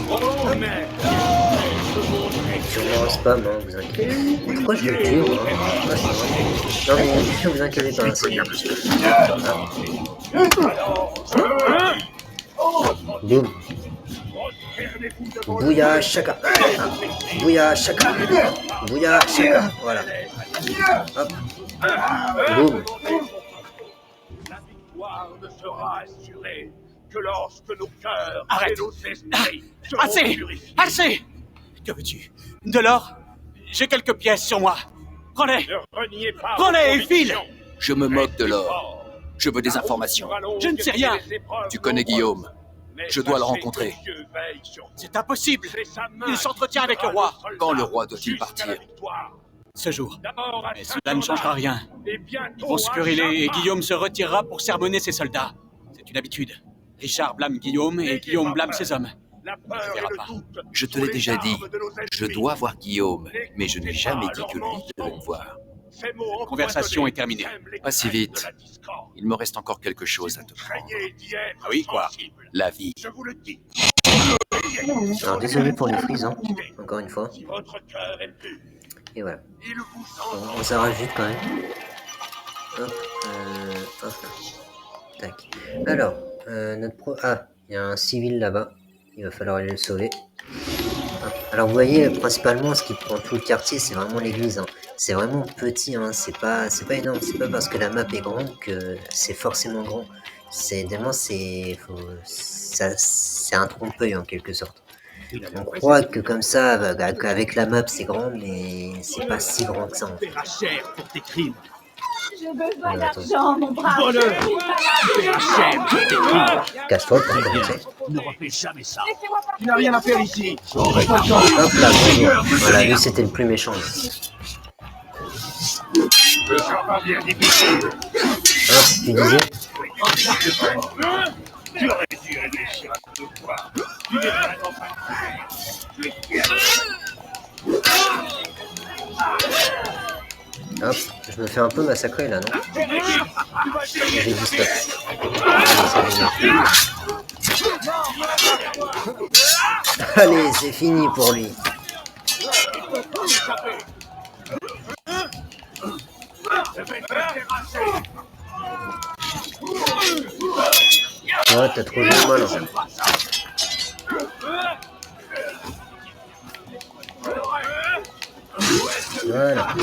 [SPEAKER 3] Sûrement en spam, hein, vous inquiétez. Pourquoi je le tue, moi? Non mais ne vous inquiétez pas, c'est bien. Boum. Bouya Shaka. Bouya Shaka. Bouya Shaka. Voilà. Hop. Boum.
[SPEAKER 8] La victoire ne sera assurée que lorsque nos cœurs
[SPEAKER 1] Arrête.
[SPEAKER 8] et nos esprits seront
[SPEAKER 1] Assez!
[SPEAKER 8] purifiés.
[SPEAKER 1] Assez! Que veux-tu? De l'or? J'ai quelques pièces sur moi. Prends-les!
[SPEAKER 8] Ne reniez pas
[SPEAKER 1] Prends-les
[SPEAKER 8] vos
[SPEAKER 1] et file!
[SPEAKER 8] convictions.
[SPEAKER 10] Je me moque de
[SPEAKER 8] Restez
[SPEAKER 10] l'or.
[SPEAKER 8] forts.
[SPEAKER 10] Je veux des
[SPEAKER 8] La route
[SPEAKER 10] informations.
[SPEAKER 8] sera longue
[SPEAKER 1] Je ne sais rien.
[SPEAKER 8] et les épreuves
[SPEAKER 10] Tu connais
[SPEAKER 8] nombreuses.
[SPEAKER 10] Guillaume.
[SPEAKER 8] Mais
[SPEAKER 10] Je dois le
[SPEAKER 8] sachez
[SPEAKER 10] rencontrer.
[SPEAKER 8] que Dieu veille sur vous.
[SPEAKER 1] C'est impossible!
[SPEAKER 8] C'est sa main
[SPEAKER 1] Il s'entretient
[SPEAKER 8] qui
[SPEAKER 1] avec le
[SPEAKER 8] guidera
[SPEAKER 1] roi.
[SPEAKER 8] nos soldats
[SPEAKER 10] Quand le roi doit-il
[SPEAKER 8] jusqu'à
[SPEAKER 10] partir?
[SPEAKER 8] la victoire.
[SPEAKER 1] Ce jour.
[SPEAKER 8] D'abord à
[SPEAKER 1] Mais cela ne changera
[SPEAKER 8] Saint-Thomas,
[SPEAKER 1] rien.
[SPEAKER 8] et bientôt
[SPEAKER 1] Ils vont se
[SPEAKER 8] à
[SPEAKER 1] quereller et
[SPEAKER 8] Jaffa.
[SPEAKER 1] Guillaume se retirera pour sermonner ses soldats. C'est une habitude. Richard blâme Guillaume et Guillaume blâme ses hommes.
[SPEAKER 8] La peur
[SPEAKER 1] Tu
[SPEAKER 8] et
[SPEAKER 1] verras
[SPEAKER 8] le
[SPEAKER 1] pas.
[SPEAKER 8] doute
[SPEAKER 10] Je te
[SPEAKER 8] sont
[SPEAKER 10] l'ai
[SPEAKER 8] les
[SPEAKER 10] déjà dit.
[SPEAKER 8] armes de nos
[SPEAKER 10] Je
[SPEAKER 8] esprits.
[SPEAKER 10] dois voir Guillaume, mais je n'ai jamais dit que lui devait me voir.
[SPEAKER 8] Ces mots
[SPEAKER 1] conversation
[SPEAKER 8] empoisonnés
[SPEAKER 1] est terminée.
[SPEAKER 8] sèment les
[SPEAKER 10] Pas si
[SPEAKER 8] graines
[SPEAKER 10] vite.
[SPEAKER 8] de la discorde.
[SPEAKER 10] Il me reste encore quelque chose à te prendre.
[SPEAKER 8] Craignez d'y être
[SPEAKER 1] Ah oui, quoi?
[SPEAKER 8] sensible.
[SPEAKER 10] La vie.
[SPEAKER 8] Je vous le dis.
[SPEAKER 3] Alors désolé pour les frises, hein. Encore une fois.
[SPEAKER 8] Si votre cœur est pur,
[SPEAKER 3] Et voilà.
[SPEAKER 8] il vous
[SPEAKER 3] On
[SPEAKER 8] en
[SPEAKER 3] s'arrache vite quand même. Hop, hop. Tac. Alors, notre pro... Ah, il y a un civil là-bas. Il va falloir aller le sauver. Hop. Alors vous voyez, principalement, ce qui prend tout le quartier, c'est vraiment l'église. Hein. C'est vraiment petit, hein. C'est pas énorme. C'est pas parce que la map est grande que c'est forcément grand. C'est un trompe-l'œil en quelque sorte. On croit que comme ça, avec la map c'est grand, mais c'est pas si grand que ça. En fait.
[SPEAKER 5] Tu paieras cher pour tes crimes.
[SPEAKER 7] J'ai besoin
[SPEAKER 3] Attends.
[SPEAKER 7] d'argent, mon brave.
[SPEAKER 5] Voleur.
[SPEAKER 7] J'ai
[SPEAKER 5] Tu paieras cher pour tes crimes.
[SPEAKER 3] Casse-toi pour commencer.
[SPEAKER 5] Ne refais jamais ça.
[SPEAKER 7] Laissez-moi pas.
[SPEAKER 5] Tu n'as rien à faire ici.
[SPEAKER 3] Hop là, bonjour. Voilà, lui c'était le plus méchant. Là.
[SPEAKER 8] ne sera pas bien difficile.
[SPEAKER 3] Hop, tu disais
[SPEAKER 8] Tu aurais dû réfléchir à deux fois. Tu n'es vraiment pas prêt. Tu es fier.
[SPEAKER 3] Hop, je me fais un peu massacrer là, non? J'ai dit stop. Allez, c'est fini pour lui. Ouais, t'as trop joué le malin. Voilà.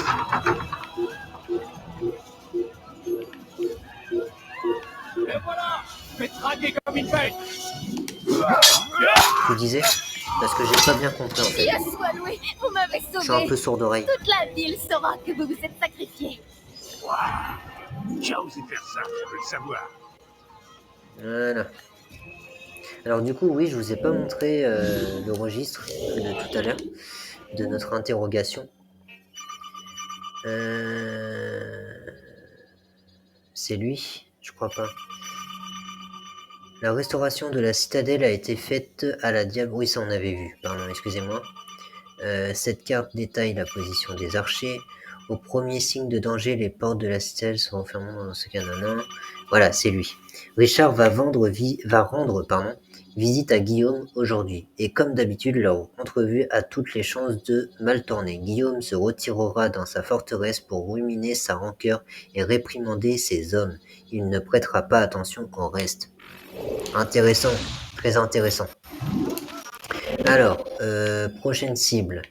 [SPEAKER 8] Et voilà, fais traquer comme une bête.
[SPEAKER 3] Tu disais? Parce que j'ai pas bien compris en fait.
[SPEAKER 4] Dieu soit loué, vous m'avez
[SPEAKER 3] Je suis un
[SPEAKER 4] sauvé.
[SPEAKER 3] peu sourd d'oreille.
[SPEAKER 4] Toute la ville saura que vous vous êtes sacrifié.
[SPEAKER 8] J'ai osé faire ça, je veux le savoir.
[SPEAKER 3] Voilà. Alors du coup, oui, je vous ai pas montré le registre de tout à l'heure, de notre interrogation. C'est lui? Je crois pas. La restauration de la citadelle a été faite à la diable... Oui, ça on avait vu, pardon, excusez-moi. Cette carte détaille la position des archers. Au premier signe de danger, les portes de la citadelle seront fermées dans ce cas. Voilà, c'est lui. Richard va rendre visite à Guillaume aujourd'hui, et comme d'habitude, leur entrevue a toutes les chances de mal tourner. Guillaume se retirera dans sa forteresse pour ruminer sa rancœur et réprimander ses hommes. Il ne prêtera pas attention au reste. Intéressant, très intéressant. Alors, prochaine cible.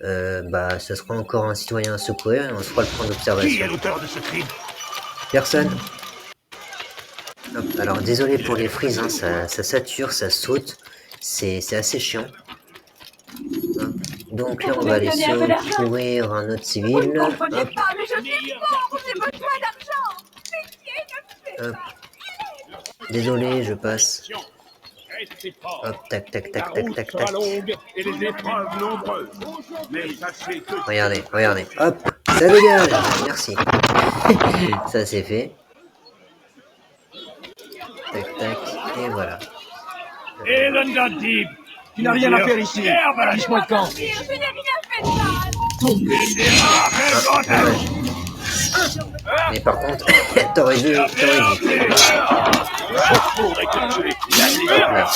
[SPEAKER 3] Ce sera encore un citoyen à secourir et on se fera le point
[SPEAKER 8] Qui est
[SPEAKER 3] d'observation.
[SPEAKER 8] l'auteur de ce crime?
[SPEAKER 3] Personne. Hop, alors désolé pour les frises, hein, ça sature, ça saute, c'est assez chiant. Hop. Donc là on va aller secourir un autre civil.
[SPEAKER 7] Vous ne comprenez
[SPEAKER 3] Hop,
[SPEAKER 7] pas, mais je suis pauvre, j'ai besoin d'argent. Pitié, ne faites
[SPEAKER 3] hop. Désolé, je passe.
[SPEAKER 8] Restez fort.
[SPEAKER 3] Hop, tac, tac,
[SPEAKER 8] La
[SPEAKER 3] tac, tac,
[SPEAKER 8] route
[SPEAKER 3] tac,
[SPEAKER 8] sera
[SPEAKER 3] tac.
[SPEAKER 8] longue et les épreuves nombreuses. Mais sachez que
[SPEAKER 3] Regardez, regardez. Hop, ça dégage. Merci. Ça c'est fait. Tac, tac, et voilà.
[SPEAKER 8] Et l'Undadib,
[SPEAKER 5] Tu n'as rien à faire ici. Lâche-moi le camp.
[SPEAKER 7] pas. Je n'ai rien fait de mal.
[SPEAKER 3] Ah, dommage. Mais par contre, t'aurais dû. Voilà.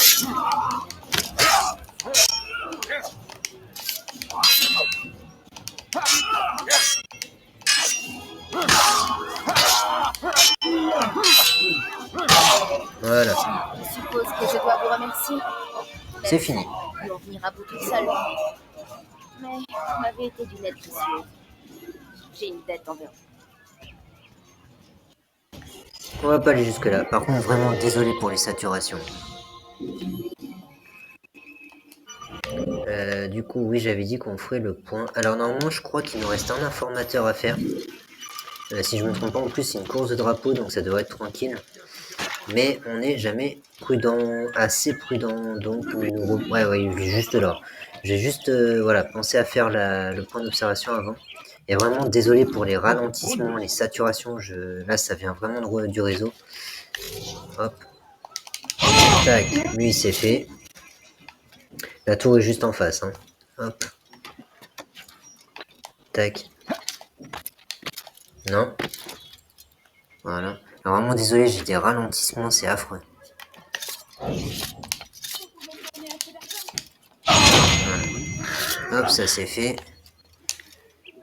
[SPEAKER 3] Voilà,
[SPEAKER 4] Je suppose que je dois vous remercier.
[SPEAKER 3] c'est fini.
[SPEAKER 4] Pour venir à bout toute seule. Mais vous m'avez été d'une aide précieuse. J'ai une dette envers
[SPEAKER 3] On va pas aller jusque là. Par contre, vraiment désolé pour les saturations. Du coup, oui, j'avais dit qu'on ferait le point. Alors normalement, je crois qu'il nous reste un informateur à faire. Si je me trompe pas, en plus, c'est une course de drapeau, donc ça devrait être tranquille. Mais on n'est jamais prudent, assez prudent, donc ouais, juste là. J'ai juste voilà, pensé à faire le point d'observation avant. Et vraiment désolé pour les ralentissements, les saturations. Là, ça vient vraiment du réseau. Hop. Tac, lui, c'est fait. La tour est juste en face. Hein. Hop. Tac. Non. Voilà. Alors vraiment désolé, j'ai des ralentissements, c'est affreux. Voilà. Hop, ça c'est fait.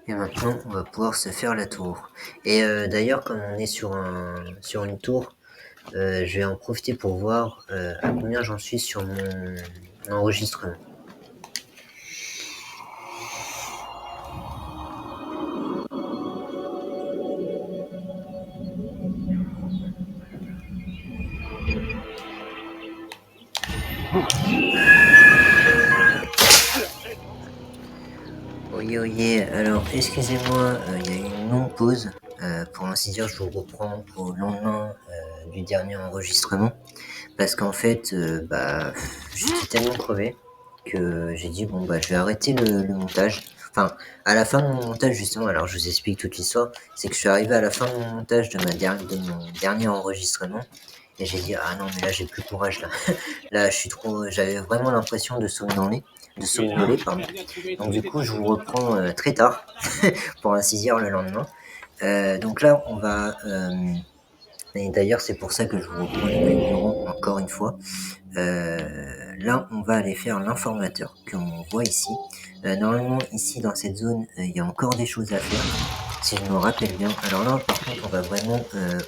[SPEAKER 3] Et maintenant, on va pouvoir se faire la tour. Et d'ailleurs, comme on est sur une tour, je vais en profiter pour voir à combien j'en suis sur mon enregistrement. Oye, alors excusez-moi, il y a eu une longue pause. Pour ainsi dire, je vous reprends au lendemain du dernier enregistrement. Parce qu'en fait, j'étais tellement crevé que j'ai dit, bon, je vais arrêter le montage. Enfin, à la fin de mon montage, justement, alors je vous explique toute l'histoire, c'est que je suis arrivé à la fin de mon montage de mon dernier enregistrement. Et j'ai dit, ah non, mais là, j'ai plus courage, là. Là, j'avais vraiment l'impression de somnoler, pardon. Donc, du coup, je vous reprends très tard, pour ainsi dire, le lendemain. Donc là, on va... et d'ailleurs, c'est pour ça que je vous reprends les numéros encore une fois. Là, on va aller faire l'informateur qu'on voit ici. Normalement, ici, dans cette zone, il y a encore des choses à faire, si je me rappelle bien. Alors là, par contre, on va vraiment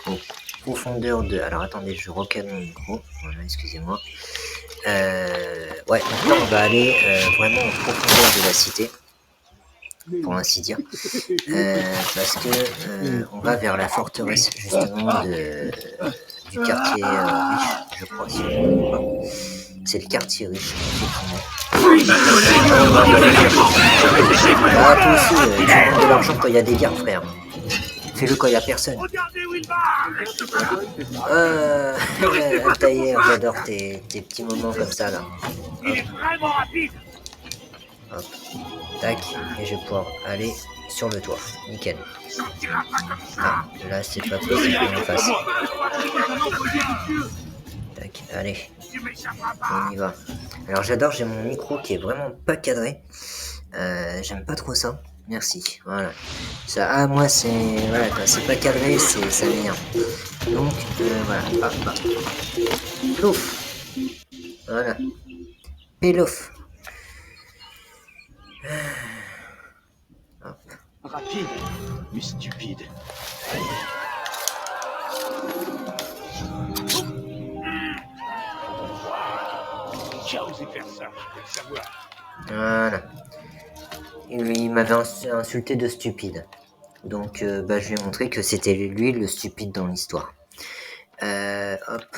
[SPEAKER 3] aux profondeurs de... Alors, attendez, je recale mon micro. Voilà, excusez-moi. Ouais, donc là, on va aller vraiment aux profondeurs de la cité, pour ainsi dire, parce que on va vers la forteresse justement du quartier riche, je crois, si je ne me trompe pas. C'est le quartier riche, effectivement. Ah, toi aussi, tu demandes de l'argent quand il y a des guerres, frère. Fais-le quand il n'y a personne. Altaïr, j'adore tes petits moments comme ça, là. Hop. Tac, et je vais pouvoir aller sur le toit. Nickel. Ah, là c'est pas possible en face. Tac, allez. On y va. Alors j'adore, j'ai mon micro qui est vraiment pas cadré. J'aime pas trop ça. Merci. Voilà. Ça, moi c'est... Voilà, quand c'est pas cadré, ça m'énerve. Donc, voilà. Hop. Plouf. Voilà. Pélouf. Hop.
[SPEAKER 5] Rapide, mais stupide. Qui a osé faire ça? Je veux le savoir.
[SPEAKER 3] Voilà. Il m'avait insulté de stupide. Donc, je lui ai montré que c'était lui le stupide dans l'histoire. Hop.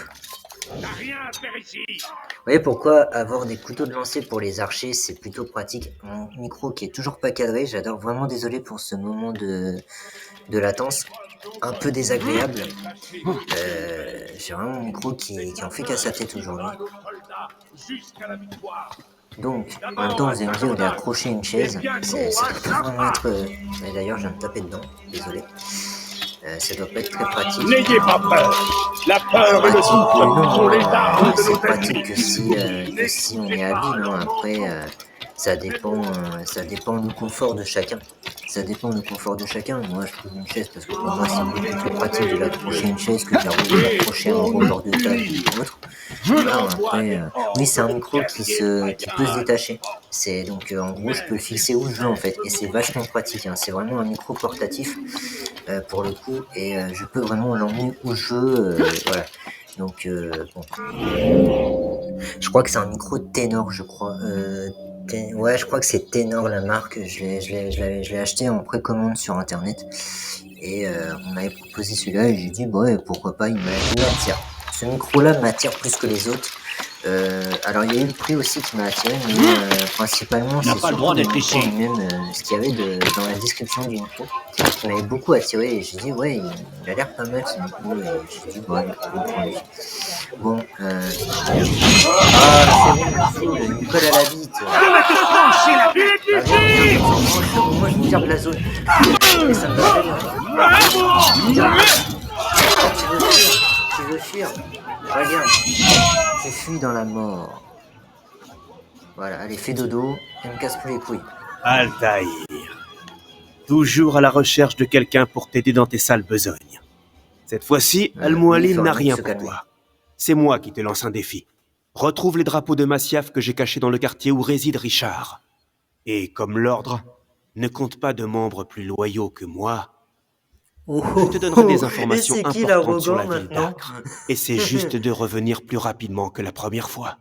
[SPEAKER 5] T'as rien à faire ici.
[SPEAKER 3] Vous voyez pourquoi avoir des couteaux de lancer pour les archers, c'est plutôt pratique. Mon micro qui est toujours pas cadré, j'adore, vraiment désolé pour ce moment de latence, un peu désagréable. J'ai vraiment mon micro qui en fait qu'à sa tête aujourd'hui. Donc, en même temps, vous allez me dire, on est accroché à une chaise, ça doit pas vraiment être... Mais d'ailleurs, je viens de taper dedans, désolé. Ça doit pas être très pratique.
[SPEAKER 5] N'ayez pas peur. La peur et le souffle sont les armes de
[SPEAKER 3] c'est
[SPEAKER 5] nos
[SPEAKER 3] pratique
[SPEAKER 5] ennemis.
[SPEAKER 3] que si on est habile. Hein. Après, ça dépend du confort de chacun. Ça dépend du confort de chacun. Moi, je trouve une chaise parce que pour moi, c'est beaucoup plus pratique de l'accrocher à une chaise que de l'accrocher à un rebord de table ou autre. Voilà, après, oui, c'est un micro qui peut se détacher. Donc, en gros, je peux le fixer où je veux en fait, et c'est vachement pratique. Hein. C'est vraiment un micro portatif pour le coup, et je peux vraiment l'emmener où je veux. Voilà. Donc, bon. Je crois que c'est un micro ténor, je crois. Ouais, je crois que c'est ténor la marque. Je l'ai acheté en précommande sur internet. Et on m'avait proposé celui-là et j'ai dit, bah ouais, pourquoi pas, il m'attire. Ce micro-là m'attire plus que les autres. Alors il y a eu le prix aussi qui m'a attiré, mais principalement c'est surtout le micro lui-même, ce qu'il y avait dans la description du micro qui m'avait beaucoup attiré et j'ai dit ouais il a l'air pas mal ce micro et j'ai dit bon bon c'est bon il me colle à la bite. Moi je me tire de la zone et ça me fait tu veux fuir regarde. Je fuis dans la mort. Voilà, allez, fais dodo, et me casse plus les couilles.
[SPEAKER 11] Altaïr. Toujours à la recherche de quelqu'un pour t'aider dans tes sales besognes. Cette fois-ci, Al-Mualim n'a rien pour toi. C'est moi qui te lance un défi. Retrouve les drapeaux de Masyaf que j'ai cachés dans le quartier où réside Richard. Et comme l'ordre, ne compte pas de membres plus loyaux que moi. Je te donnerai des informations importantes sur la ville d'Acre. Et c'est juste de revenir plus rapidement que la première fois.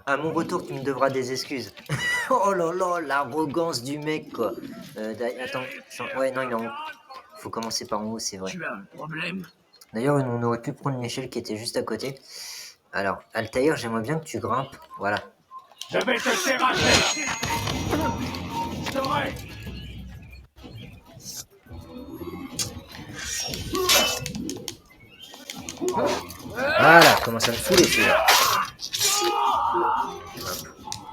[SPEAKER 3] À mon retour, tu me devras des excuses. Oh là là, l'arrogance du mec, quoi. Attends, ouais, non, il est en haut. Faut commencer par en haut, c'est vrai.
[SPEAKER 5] Tu as un problème?
[SPEAKER 3] D'ailleurs, on aurait pu prendre une échelle qui était juste à côté. Alors, Altaïr, j'aimerais bien que tu grimpes. Voilà.
[SPEAKER 5] Je vais te terrasser. Je t'aurai.
[SPEAKER 3] Voilà, commence à me saouler celui-là.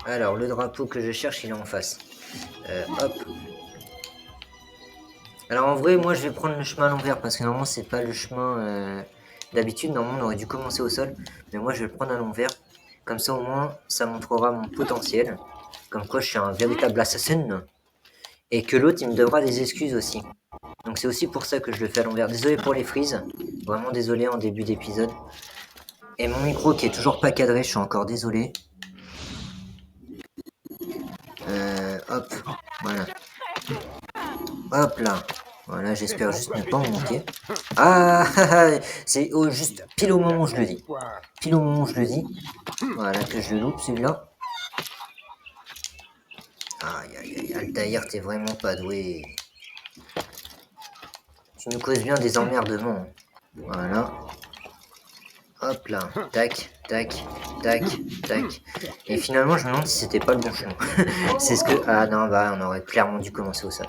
[SPEAKER 3] Alors, le drapeau que je cherche, il est en face. Hop. Alors, en vrai, moi, je vais prendre le chemin à l'envers parce que normalement, c'est pas le chemin d'habitude. Normalement, on aurait dû commencer au sol. Mais moi, je vais le prendre à l'envers. Comme ça, au moins, ça montrera mon potentiel. Comme quoi, je suis un véritable assassin. Et que l'autre, il me devra des excuses aussi. Donc, c'est aussi pour ça que je le fais à l'envers. Désolé pour les frises. Vraiment désolé en début d'épisode. Et mon micro qui est toujours pas cadré, je suis encore désolé. Hop, voilà. Hop là. Voilà, j'espère juste ne pas en manquer. Ah, c'est juste pile au moment où je le dis. Pile au moment où je le dis. Voilà, que je le loupe celui-là. Aïe, aïe, aïe, Altaïr, t'es vraiment pas doué. Tu nous causes bien des emmerdements. Voilà. Hop là. Tac, tac, tac, tac. Et finalement, je me demande si c'était pas le bon chemin. C'est ce que... Ah non, bah, on aurait clairement dû commencer au sol.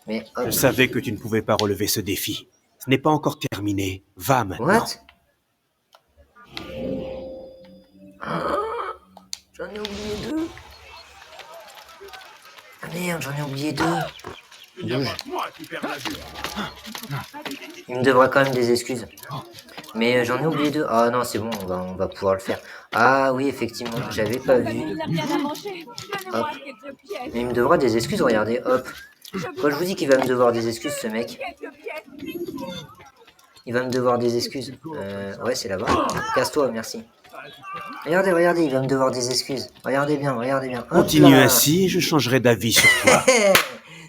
[SPEAKER 3] Mais hop.
[SPEAKER 11] Je savais que tu ne pouvais pas relever ce défi. Ce n'est pas encore terminé. Va maintenant.
[SPEAKER 3] What? J'en ai oublié deux. Ah merde, j'en ai oublié deux. Il me devra quand même des excuses. Mais j'en ai oublié deux. Ah non, c'est bon, on va pouvoir le faire. Ah oui, effectivement, j'avais pas vu. Hop. Mais il me devra des excuses, regardez, hop. Quand je vous dis qu'il va me devoir des excuses, ce mec. Il va me devoir des excuses. Ouais, c'est là-bas. Casse-toi, merci. Regardez, regardez, il va me devoir des excuses. Regardez bien, regardez bien. Hop
[SPEAKER 11] continue
[SPEAKER 3] là.
[SPEAKER 11] ainsi et je changerai d'avis sur toi.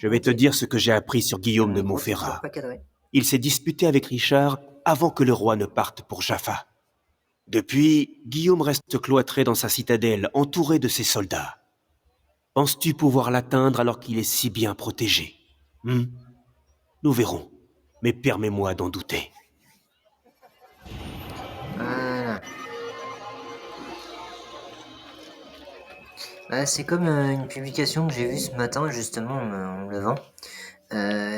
[SPEAKER 11] Je vais te dire ce que j'ai appris sur Guillaume de Montferrat. Il s'est disputé avec Richard avant que le roi ne parte pour Jaffa. Depuis, Guillaume reste cloîtré dans sa citadelle, entouré de ses soldats. Penses-tu pouvoir l'atteindre alors qu'il est si bien protégé? Nous verrons, mais permets-moi d'en douter.
[SPEAKER 3] Voilà. C'est comme une publication que j'ai vue ce matin, justement, en me levant.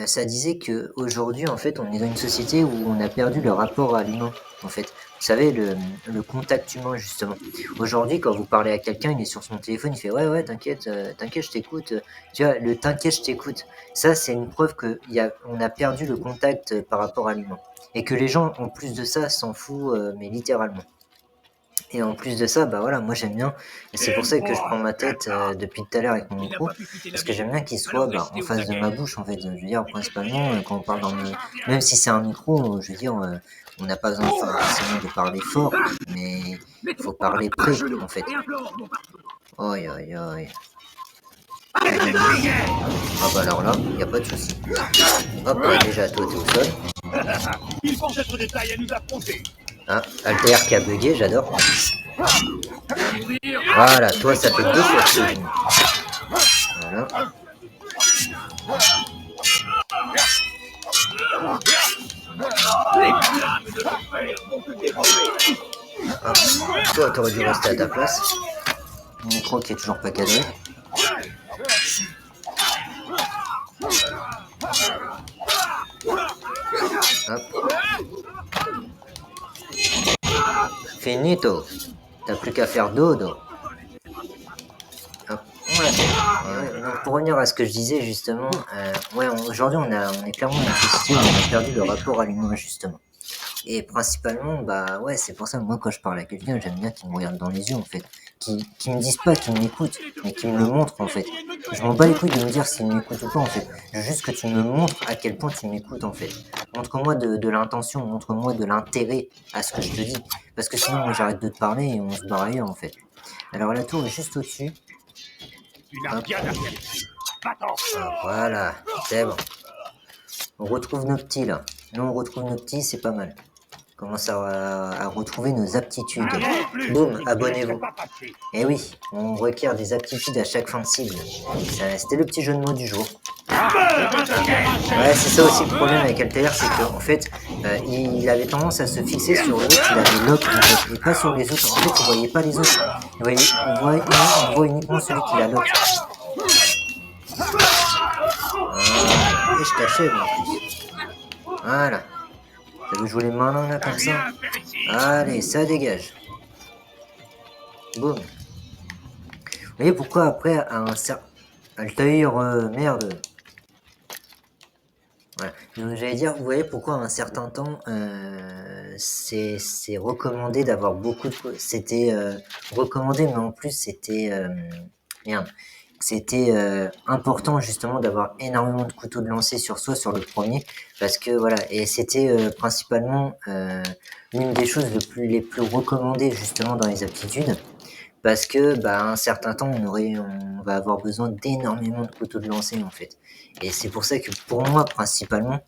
[SPEAKER 3] Ça disait que aujourd'hui, en fait, on est dans une société où on a perdu le rapport à l'humain, en fait. Vous savez, le contact humain, justement. Aujourd'hui, quand vous parlez à quelqu'un, il est sur son téléphone, il fait « Ouais, t'inquiète, je t'écoute. » Tu vois, le « t'inquiète, je t'écoute », ça, c'est une preuve qu'on a perdu le contact par rapport à l'humain. Et que les gens, en plus de ça, s'en foutent, mais littéralement. Et en plus de ça, bah voilà, moi j'aime bien, et c'est pour ça que je prends ma tête depuis tout à l'heure avec mon micro, parce que j'aime bien qu'il soit en face de ma bouche, en fait. Je veux dire, principalement, quand on parle même si c'est un micro, je veux dire, on n'a pas besoin forcément de parler fort, mais il faut parler près, en fait. Oi, oi, oi. Ah bah alors là, il n'y a pas de souci. Hop, déjà, toi t'es au sol.
[SPEAKER 5] Il pense être des tailles à nous affronter.
[SPEAKER 3] Ah, Altair qui a bugué, j'adore. Voilà, toi ça fait 2 fois. Voilà. Hop. Toi t'aurais dû rester à ta place. Mon micro qui est toujours pas cadré. Hop. Finito. T'as plus qu'à faire dodo. Hop. Ouais. Donc pour revenir à ce que je disais justement, aujourd'hui on est clairement dans une situation où on a perdu le rapport à l'humain justement. Et principalement, bah ouais, c'est pour ça, moi quand je parle à quelqu'un, j'aime bien qu'il me regarde dans les yeux en fait. Qui me disent pas qu'ils m'écoutent, mais qu'ils me le montrent en fait. Je m'en bats les couilles de me dire s'ils m'écoutent ou pas en fait. Je veux juste que tu me montres à quel point tu m'écoutes en fait. Montre-moi de l'intention, montre-moi de l'intérêt à ce que je te dis. Parce que sinon, moi j'arrête de te parler et on se barre ailleurs en fait. Alors la tour est juste au-dessus. Hop. Voilà, c'est bon. On retrouve nos petits là. Là on retrouve nos petits, c'est pas mal. On commence à retrouver nos aptitudes. Boum, abonnez-vous. Et oui, on requiert des aptitudes à chaque fin de cible. C'était le petit jeu de mots du jour. Ouais, c'est ça aussi le problème avec Altair, c'est qu'en fait, il avait tendance à se fixer sur l'autre, il avait l'autre, et pas sur les autres. En fait, il voyait pas les autres. Il voit uniquement celui qui a l'autre. Et je t'achève en plus. Voilà. Ça veut jouer les malins là comme ça. Allez, ça dégage. Boum. Vous voyez pourquoi après, à un certain... Altair, merde. Voilà. Donc j'allais dire, vous voyez pourquoi à un certain temps, c'est recommandé d'avoir beaucoup de... C'était recommandé, mais en plus c'était... merde. C'était important justement d'avoir énormément de couteaux de lancer sur soi, sur le premier, parce que voilà, et c'était principalement l'une des choses les plus recommandées justement dans les aptitudes, parce que à un certain temps on va avoir besoin d'énormément de couteaux de lancer en fait, et c'est pour ça que pour moi principalement,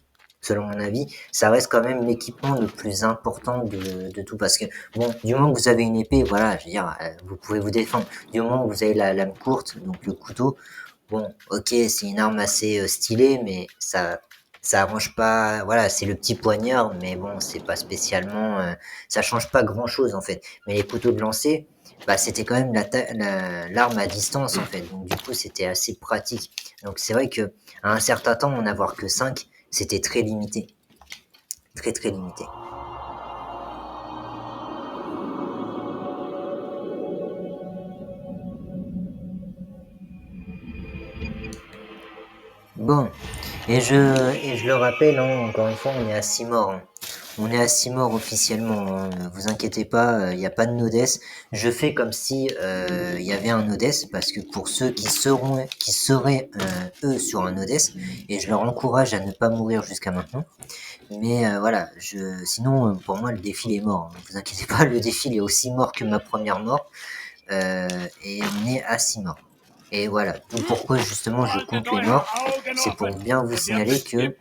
[SPEAKER 3] selon mon avis, ça reste quand même l'équipement le plus important de tout, parce que bon, du moment que vous avez une épée, voilà, je veux dire, vous pouvez vous défendre. Du moment que vous avez la lame courte, donc le couteau, bon, ok, c'est une arme assez stylée, mais ça arrange pas, voilà, c'est le petit poignard, mais bon, c'est pas spécialement, ça change pas grand chose en fait. Mais les couteaux de lancer, c'était quand même l'arme à distance en fait, donc du coup c'était assez pratique. Donc c'est vrai que à un certain temps, en avoir que 5, c'était très limité. Très très limité. Bon, et je le rappelle, hein, encore une fois, on est à 6 morts. Hein. On est à 6 morts officiellement, hein. Vous inquiétez pas, il n'y a pas de Nodes. Je fais comme si il y avait un Nodes, parce que pour ceux qui seraient eux sur un Nodes, et je leur encourage à ne pas mourir jusqu'à maintenant. Mais voilà, sinon pour moi le défi est mort. Ne vous inquiétez pas, le défi est aussi mort que ma première mort. Et on est à 6 morts. Et voilà, donc pourquoi justement je compte les morts, c'est pour bien vous signaler que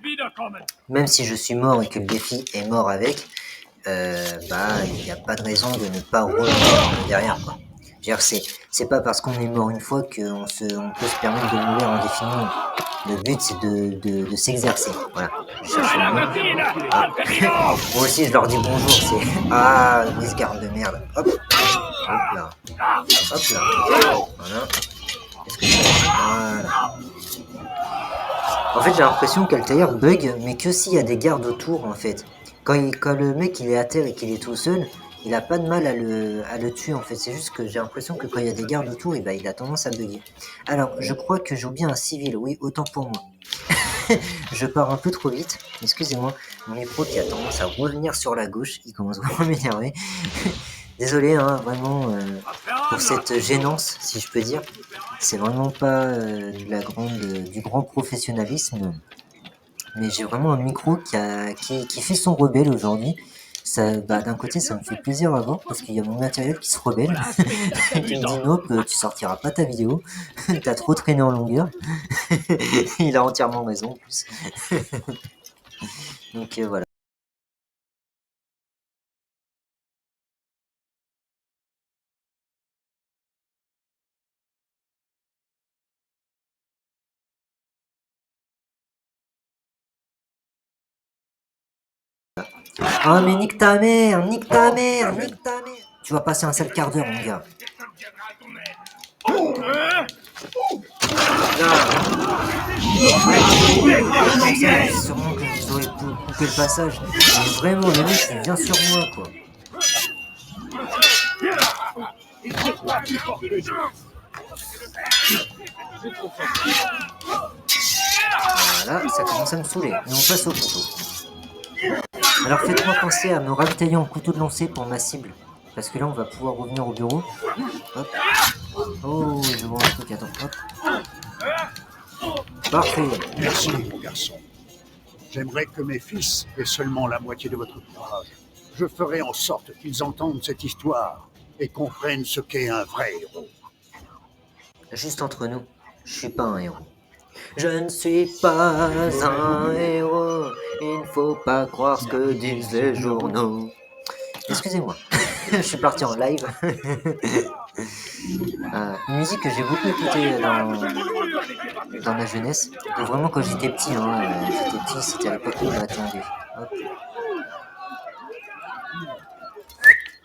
[SPEAKER 3] même si je suis mort et que le défi est mort avec, il n'y a pas de raison de ne pas revenir derrière quoi. Je veux dire, c'est pas parce qu'on est mort une fois qu'on peut se permettre de mourir indéfiniment. Le but c'est de s'exercer. Voilà. Je cherche le mot. Ah. Moi aussi je leur dis bonjour, c'est ah Wisgarde de merde. Hop. Hop là. Hop là. Voilà. Voilà. En fait, j'ai l'impression qu'Altair bug, mais que s'il y a des gardes autour, en fait. Quand le mec il est à terre et qu'il est tout seul, il a pas de mal à le tuer, en fait. C'est juste que j'ai l'impression que quand il y a des gardes autour, il a tendance à bugger. Alors, je crois que j'ai oublié un civil, oui, autant pour moi. Je pars un peu trop vite, excusez-moi. Mon micro qui a tendance à revenir sur la gauche, il commence vraiment à m'énerver. Désolé, hein, vraiment, pour cette gênance, si je peux dire. C'est vraiment pas du grand professionnalisme. Mais j'ai vraiment un micro qui fait son rebelle aujourd'hui. D'un côté, ça me fait plaisir à voir parce qu'il y a mon matériel qui se rebelle. Qui me dit nope, tu sortiras pas ta vidéo. T'as trop traîné en longueur. Il a entièrement raison en plus. Donc voilà. Oh mais nique ta mère, nique ta mère, nique ta mère. Tu vas passer un sale quart d'heure, mon gars. Sûrement que vous aurez coupé le passage. Mais vraiment, le mec, il vient sur moi, quoi. Voilà, ça commence à me saouler. Et on passe au couteau. Alors faites-moi penser à me ravitailler en couteau de lancer pour ma cible. Parce que là, on va pouvoir revenir au bureau. Hop. Oh, je vois un truc, attends. Hop. Parfait.
[SPEAKER 12] Merci, mon garçon. J'aimerais que mes fils aient seulement la moitié de votre courage. Je ferai en sorte qu'ils entendent cette histoire et comprennent ce qu'est un vrai héros.
[SPEAKER 3] Juste entre nous, je suis pas un héros. Je ne suis pas un héros, il ne faut pas croire ce que disent les journaux. Excusez-moi, je suis parti en live. Une musique que j'ai beaucoup écoutée dans ma jeunesse. Et vraiment quand j'étais petit, c'était à l'époque où on m'attendait.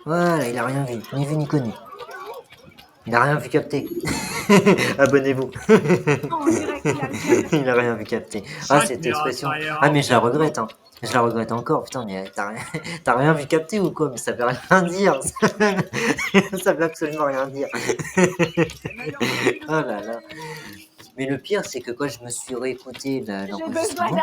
[SPEAKER 3] Voilà, il a rien vu, ni vu ni connu. Il a rien vu capter. Abonnez-vous. Il a rien vu capter. Ah, cette expression. Ah, mais je la regrette, hein. Je la regrette encore. Putain, mais t'as rien vu capter ou quoi? Mais ça veut rien dire. Ça veut absolument rien dire. Oh là là. Mais le pire, c'est que quand je me suis réécouté l'enregistrement,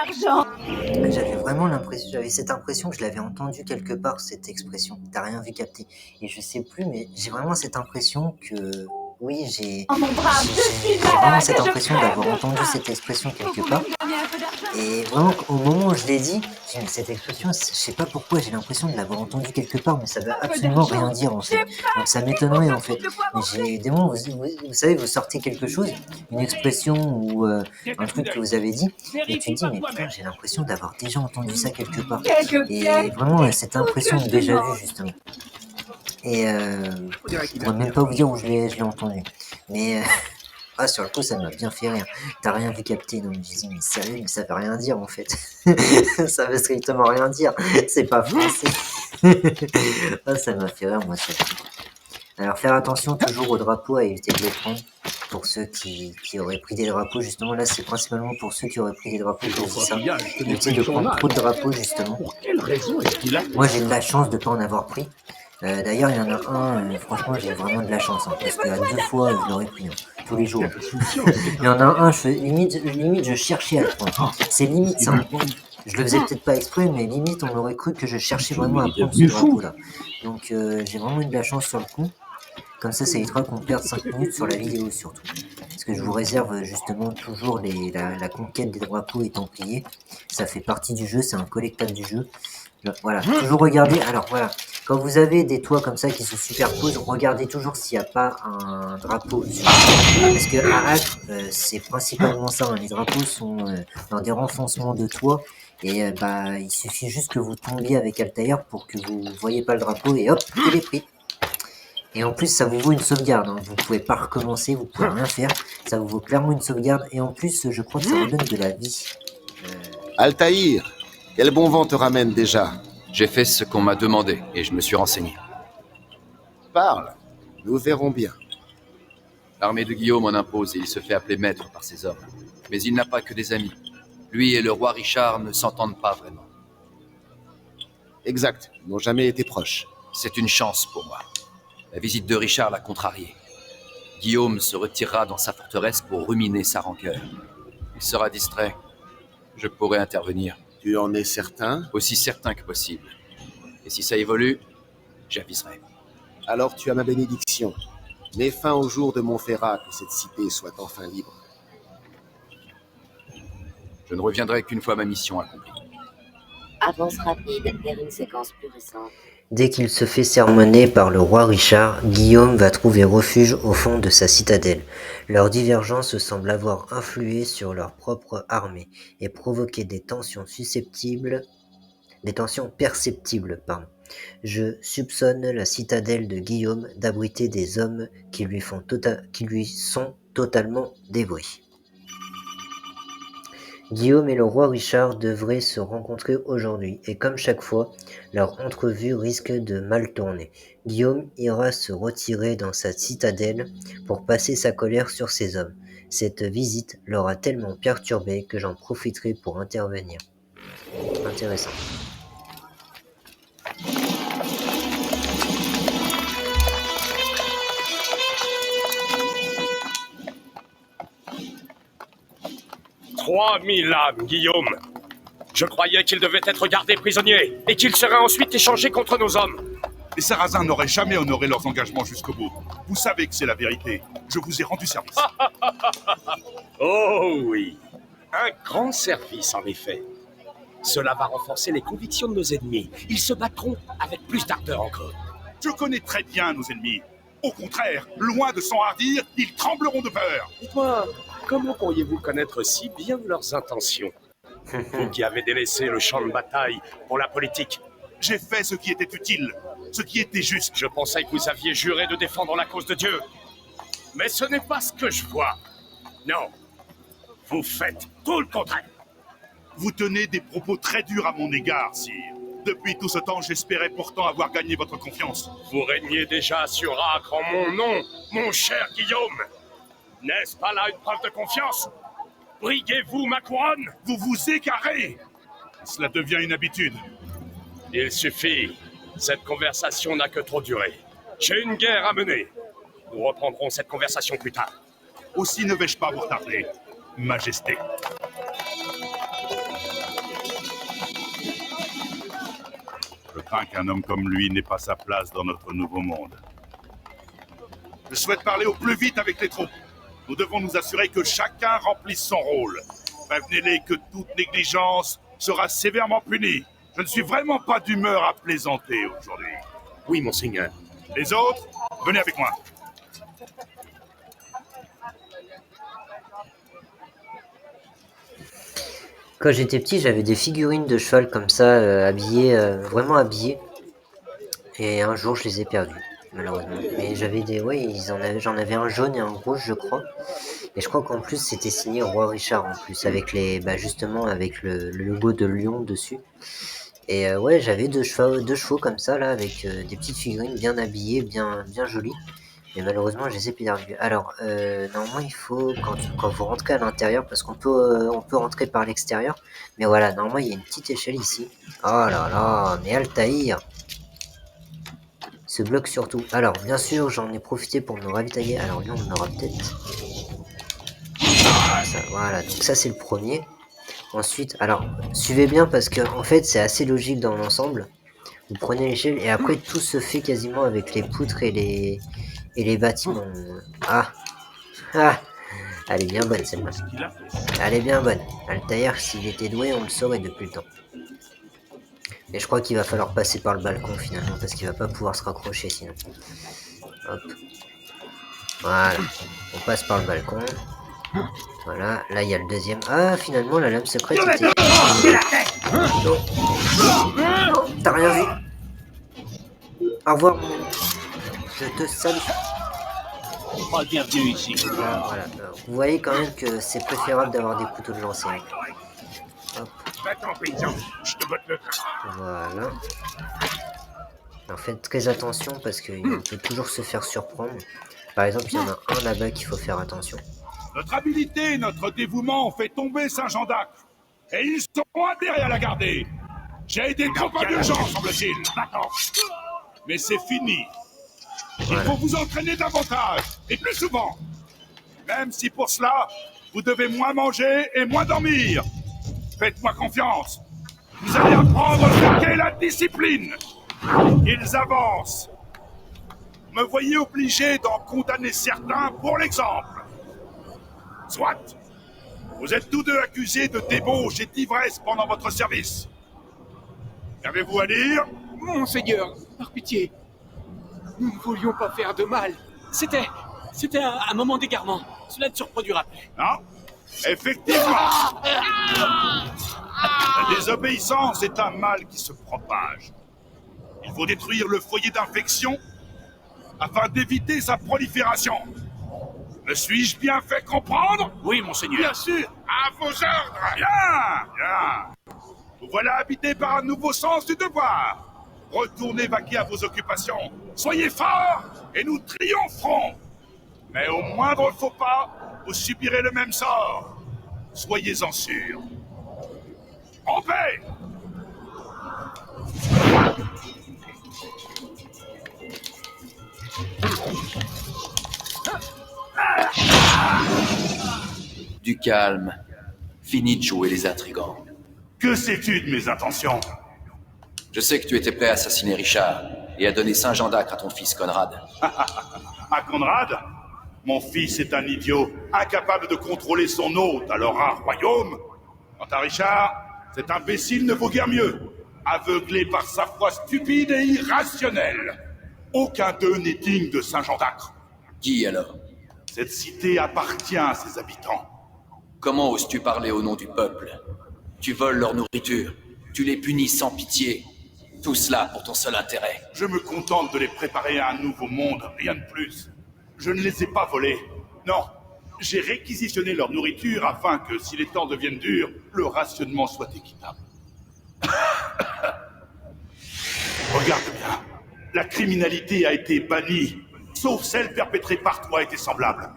[SPEAKER 3] j'avais cette impression que je l'avais entendu quelque part, cette expression. T'as rien vu capter. Et je sais plus, mais j'ai vraiment cette impression que... Oui, j'ai vraiment cette impression d'avoir entendu cette expression quelque part. Et vraiment, au moment où je l'ai dit, j'ai dit, cette expression, je sais pas pourquoi, j'ai l'impression de l'avoir entendue quelque part, mais ça veut absolument rien dire en fait. Donc ça m'étonnerait en fait. Mais j'ai des moments, vous savez, vous sortez quelque chose, une expression ou un truc que vous avez dit, et tu te dis, mais putain, j'ai l'impression d'avoir déjà entendu ça quelque part. Et vraiment, cette impression de déjà vu justement. Et je pourrais même pas vous dire où je l'ai entendu. Mais sur le coup, ça m'a bien fait rire. T'as rien vu capter. Donc je dis, mais sérieux, mais ça veut rien dire en fait. Ça veut strictement rien dire. C'est pas français. Ça m'a fait rire, moi, ça. Alors faire attention toujours aux drapeaux, à éviter de les prendre. Pour ceux qui auraient pris des drapeaux, justement, là c'est principalement pour ceux qui auraient pris des drapeaux que je dis ça. Éviter de prendre trop de drapeaux, justement. Moi j'ai de la chance de pas en avoir pris. D'ailleurs, il y en a un, franchement, j'ai vraiment de la chance, hein, parce qu'à 2 fois, je l'aurais pris, tous les jours. Il y en a un, limite, je cherchais à le prendre. C'est limite ça. Je le faisais peut-être pas exprès, mais limite, on aurait cru que je cherchais vraiment à prendre ce drapeau-là. Donc, j'ai vraiment eu de la chance sur le coup. Comme ça évitera qu'on perde 5 minutes sur la vidéo, surtout. Parce que je vous réserve justement toujours la conquête des drapeaux et templiers. Ça fait partie du jeu, c'est un collectable du jeu. Voilà, toujours regarder. Alors voilà, quand vous avez des toits comme ça qui se superposent, regardez toujours s'il n'y a pas un drapeau dessus. Parce que à Acre, c'est principalement ça. Hein. Les drapeaux sont dans des renfoncements de toit. Et il suffit juste que vous tombiez avec Altair pour que vous ne voyez pas le drapeau et hop, il est pris. Et en plus, ça vous vaut une sauvegarde. Hein. Vous pouvez pas recommencer, vous pouvez rien faire. Ça vous vaut clairement une sauvegarde. Et en plus, je crois que ça vous donne de la vie.
[SPEAKER 2] Altaïr, quel bon vent te ramène déjà?
[SPEAKER 10] J'ai fait ce qu'on m'a demandé et je me suis renseigné.
[SPEAKER 2] Parle, nous verrons bien.
[SPEAKER 10] L'armée de Guillaume en impose et il se fait appeler maître par ses hommes. Mais il n'a pas que des amis. Lui et le roi Richard ne s'entendent pas vraiment.
[SPEAKER 2] Exact, ils n'ont jamais été proches.
[SPEAKER 10] C'est une chance pour moi. La visite de Richard l'a contrarié. Guillaume se retirera dans sa forteresse pour ruminer sa rancœur. Il sera distrait. Je pourrai intervenir.
[SPEAKER 2] Tu en es certain?
[SPEAKER 10] Aussi certain que possible. Et si ça évolue, j'aviserai.
[SPEAKER 2] Alors tu as ma bénédiction. Mets fin au jour de Montferrat, que cette cité soit enfin libre.
[SPEAKER 10] Je ne reviendrai qu'une fois ma mission accomplie.
[SPEAKER 13] Avance rapide vers une séquence plus récente.
[SPEAKER 3] Dès qu'il se fait sermonner par le roi Richard, Guillaume va trouver refuge au fond de sa citadelle. Leur divergence semble avoir influé sur leur propre armée et provoqué des tensions perceptibles. Je soupçonne la citadelle de Guillaume d'abriter des hommes qui lui sont totalement dévoués. Guillaume et le roi Richard devraient se rencontrer aujourd'hui, et comme chaque fois, leur entrevue risque de mal tourner. Guillaume ira se retirer dans sa citadelle pour passer sa colère sur ses hommes. Cette visite l'aura tellement perturbé que j'en profiterai pour intervenir. Intéressant.
[SPEAKER 8] « 3000 âmes, Guillaume. Je croyais qu'il devait être gardé prisonnier et qu'il serait ensuite échangé contre nos hommes.
[SPEAKER 14] Les Sarrasins n'auraient jamais honoré leurs engagements jusqu'au bout. Vous savez que c'est la vérité. Je vous ai rendu service.
[SPEAKER 8] Oh oui, un grand service en effet. Cela va renforcer les convictions de nos ennemis. Ils se battront avec plus d'ardeur encore.
[SPEAKER 14] Je connais très bien nos ennemis. Au contraire, loin de s'enhardir, ils trembleront de peur.
[SPEAKER 8] Dites-moi, comment pourriez-vous connaître si bien leurs intentions? Vous qui avez délaissé le champ de bataille pour la politique.
[SPEAKER 14] J'ai fait ce qui était utile, ce qui était juste.
[SPEAKER 8] Je pensais que vous aviez juré de défendre la cause de Dieu. Mais ce n'est pas ce que je vois. Non, vous faites tout le contraire.
[SPEAKER 14] Vous tenez des propos très durs à mon égard, sire. Depuis tout ce temps, j'espérais pourtant avoir gagné votre confiance.
[SPEAKER 8] Vous régnez déjà sur Acre en mon nom, mon cher Guillaume. N'est-ce pas là une preuve de confiance? Briguez-vous ma couronne?
[SPEAKER 14] Vous vous égarez. Cela devient une habitude.
[SPEAKER 8] Il suffit. Cette conversation n'a que trop duré. J'ai une guerre à mener. Nous reprendrons cette conversation plus tard.
[SPEAKER 14] Aussi ne vais-je pas vous retarder, Majesté. Je crains qu'un homme comme lui n'ait pas sa place dans notre nouveau monde. Je souhaite parler au plus vite avec les troupes. Nous devons nous assurer que chacun remplisse son rôle. Prévenez-les que toute négligence sera sévèrement punie. Je ne suis vraiment pas d'humeur à plaisanter aujourd'hui.
[SPEAKER 8] Oui, monseigneur.
[SPEAKER 14] Les autres, venez avec moi.
[SPEAKER 3] Quand j'étais petit, j'avais des figurines de cheval comme ça, habillées, vraiment habillées. Et un jour, je les ai perdues, malheureusement. Mais j'avais des... Ouais, j'en avais un jaune et un rouge, je crois. Et je crois qu'en plus, c'était signé Roi Richard, en plus, avec les... Bah, justement, avec le logo de Lyon dessus. Et ouais, j'avais deux chevaux comme ça, là, avec des petites figurines bien habillées, bien jolies. Mais malheureusement, je les ai perdues. Alors, normalement, il faut, quand vous rentrez à l'intérieur, parce qu'on peut rentrer par l'extérieur. Mais voilà, normalement, il y a une petite échelle ici. Oh là là, mais Altaïr se bloque surtout. Alors, bien sûr, j'en ai profité pour me ravitailler. Alors, lui, on aura peut-être... Voilà, donc ça, c'est le premier. Ensuite, alors, suivez bien, parce que en fait, c'est assez logique dans l'ensemble. Vous prenez l'échelle, et après, tout se fait quasiment avec les poutres et les bâtiments. Ah, elle est bien bonne celle-là. Elle est bien bonne. Altaïr, s'il était doué, on le saurait depuis le temps. Mais je crois qu'il va falloir passer par le balcon finalement, parce qu'il va pas pouvoir se raccrocher sinon. Hop. Voilà. On passe par le balcon. Voilà. Là, il y a le deuxième. Ah, finalement, la lame secrète était... Non. T'as rien vu? Au revoir, mon ami. Je te salue.
[SPEAKER 5] Pas bienvenue ici.
[SPEAKER 3] Voilà. Vous voyez quand même que c'est préférable d'avoir des couteaux de lancer. Hop. Voilà. Alors faites très attention parce qu'on peut toujours se faire surprendre. Par exemple, il y en a un là-bas qu'il faut faire attention.
[SPEAKER 14] Notre habileté, notre dévouement ont fait tomber Saint-Jean d'Acre. Et ils ont intérêt à la garder. J'ai été trop indulgent, semble-t-il. Mais c'est fini. Il faut vous entraîner davantage, et plus souvent. Même si pour cela, vous devez moins manger et moins dormir. Faites-moi confiance. Vous allez apprendre ce qu'est la discipline. Ils avancent. Me voyez obligé d'en condamner certains pour l'exemple. Soit. Vous êtes tous deux accusés de débauche et d'ivresse pendant votre service. Qu'avez-vous à dire?
[SPEAKER 6] Monseigneur, par pitié. Nous ne voulions pas faire de mal.
[SPEAKER 1] C'était un moment d'égarement. Cela ne se reproduira plus.
[SPEAKER 14] Non? Effectivement. La désobéissance est un mal qui se propage. Il faut détruire le foyer d'infection afin d'éviter sa prolifération. Me suis-je bien fait comprendre?
[SPEAKER 1] Oui, monseigneur.
[SPEAKER 14] Bien sûr. À vos ordres. Bien, bien. Vous voilà habité par un nouveau sens du devoir. Retournez vaquer à vos occupations. Soyez forts et nous triompherons. Mais au moindre faux pas, vous subirez le même sort. Soyez-en sûrs. En paix!
[SPEAKER 10] Du calme. Fini de jouer les intrigants.
[SPEAKER 14] Que sais-tu de mes intentions?
[SPEAKER 10] Je sais que tu étais prêt à assassiner Richard et à donner Saint-Jean d'Acre à ton fils Conrad.
[SPEAKER 14] À Conrad? Mon fils est un idiot, incapable de contrôler son hôte à leur rare royaume. Quant à Richard, cet imbécile ne vaut guère mieux. Aveuglé par sa foi stupide et irrationnelle. Aucun d'eux n'est digne de Saint-Jean d'Acre.
[SPEAKER 10] Qui alors?
[SPEAKER 14] Cette cité appartient à ses habitants.
[SPEAKER 10] Comment oses-tu parler au nom du peuple? Tu voles leur nourriture, tu les punis sans pitié. Tout cela pour ton seul intérêt.
[SPEAKER 14] Je me contente de les préparer à un nouveau monde, rien de plus. Je ne les ai pas volés. Non, j'ai réquisitionné leur nourriture afin que, si les temps deviennent durs, le rationnement soit équitable. Regarde bien. La criminalité a été bannie, sauf celle perpétrée par toi et tes semblables.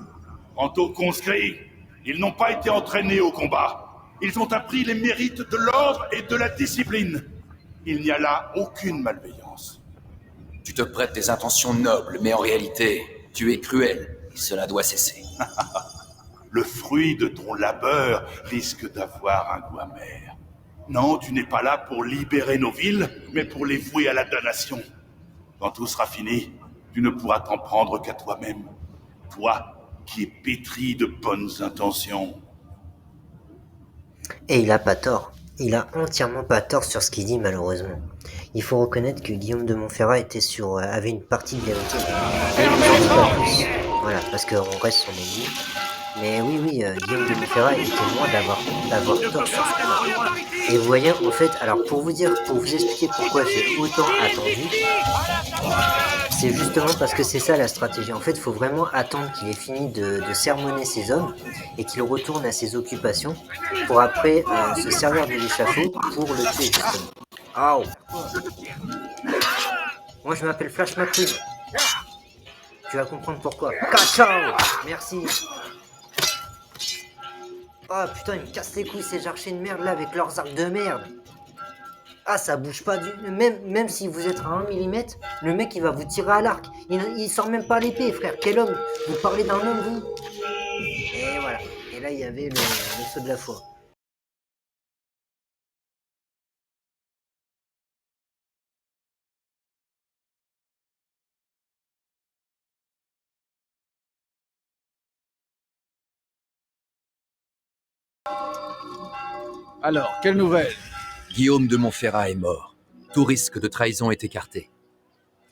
[SPEAKER 14] Quant aux conscrits, ils n'ont pas été entraînés au combat. Ils ont appris les mérites de l'ordre et de la discipline. Il n'y a là aucune malveillance.
[SPEAKER 10] Tu te prêtes des intentions nobles, mais en réalité, tu es cruel. Et cela doit cesser.
[SPEAKER 14] Le fruit de ton labeur risque d'avoir un goût amer. Non, tu n'es pas là pour libérer nos villes, mais pour les vouer à la damnation. Quand tout sera fini, tu ne pourras t'en prendre qu'à toi-même. Toi, qui es pétri de bonnes intentions.
[SPEAKER 3] Et il a pas tort. Il a entièrement pas tort sur ce qu'il dit, malheureusement. Il faut reconnaître que Guillaume de Montferrat avait une partie de vérité. Et il n'en dit pas plus. Voilà, parce qu'on reste son ennemi. Mais oui, Guillaume de Montferrat était loin d'avoir tort sur ce point. Et vous voyez, en fait, alors pour vous expliquer pourquoi j'ai autant attendu, c'est justement parce que c'est ça la stratégie. En fait, il faut vraiment attendre qu'il ait fini de sermonner ses hommes et qu'il retourne à ses occupations pour après se servir de l'échafaud pour le tuer, justement. Oh. Moi, je m'appelle Flash McQueen. Tu vas comprendre pourquoi. Ciao. Merci. Oh putain, ils me cassent les couilles ces archers de merde là avec leurs arcs de merde. Ah, ça bouge pas du... Même si vous êtes à 1 mm, le mec il va vous tirer à l'arc. Il sort même pas l'épée, frère. Quel homme? Vous parlez d'un homme, vous? Et voilà. Et là, il y avait le saut de la foi.
[SPEAKER 1] Alors, quelle nouvelle?
[SPEAKER 10] Guillaume de Montferrat est mort. Tout risque de trahison est écarté.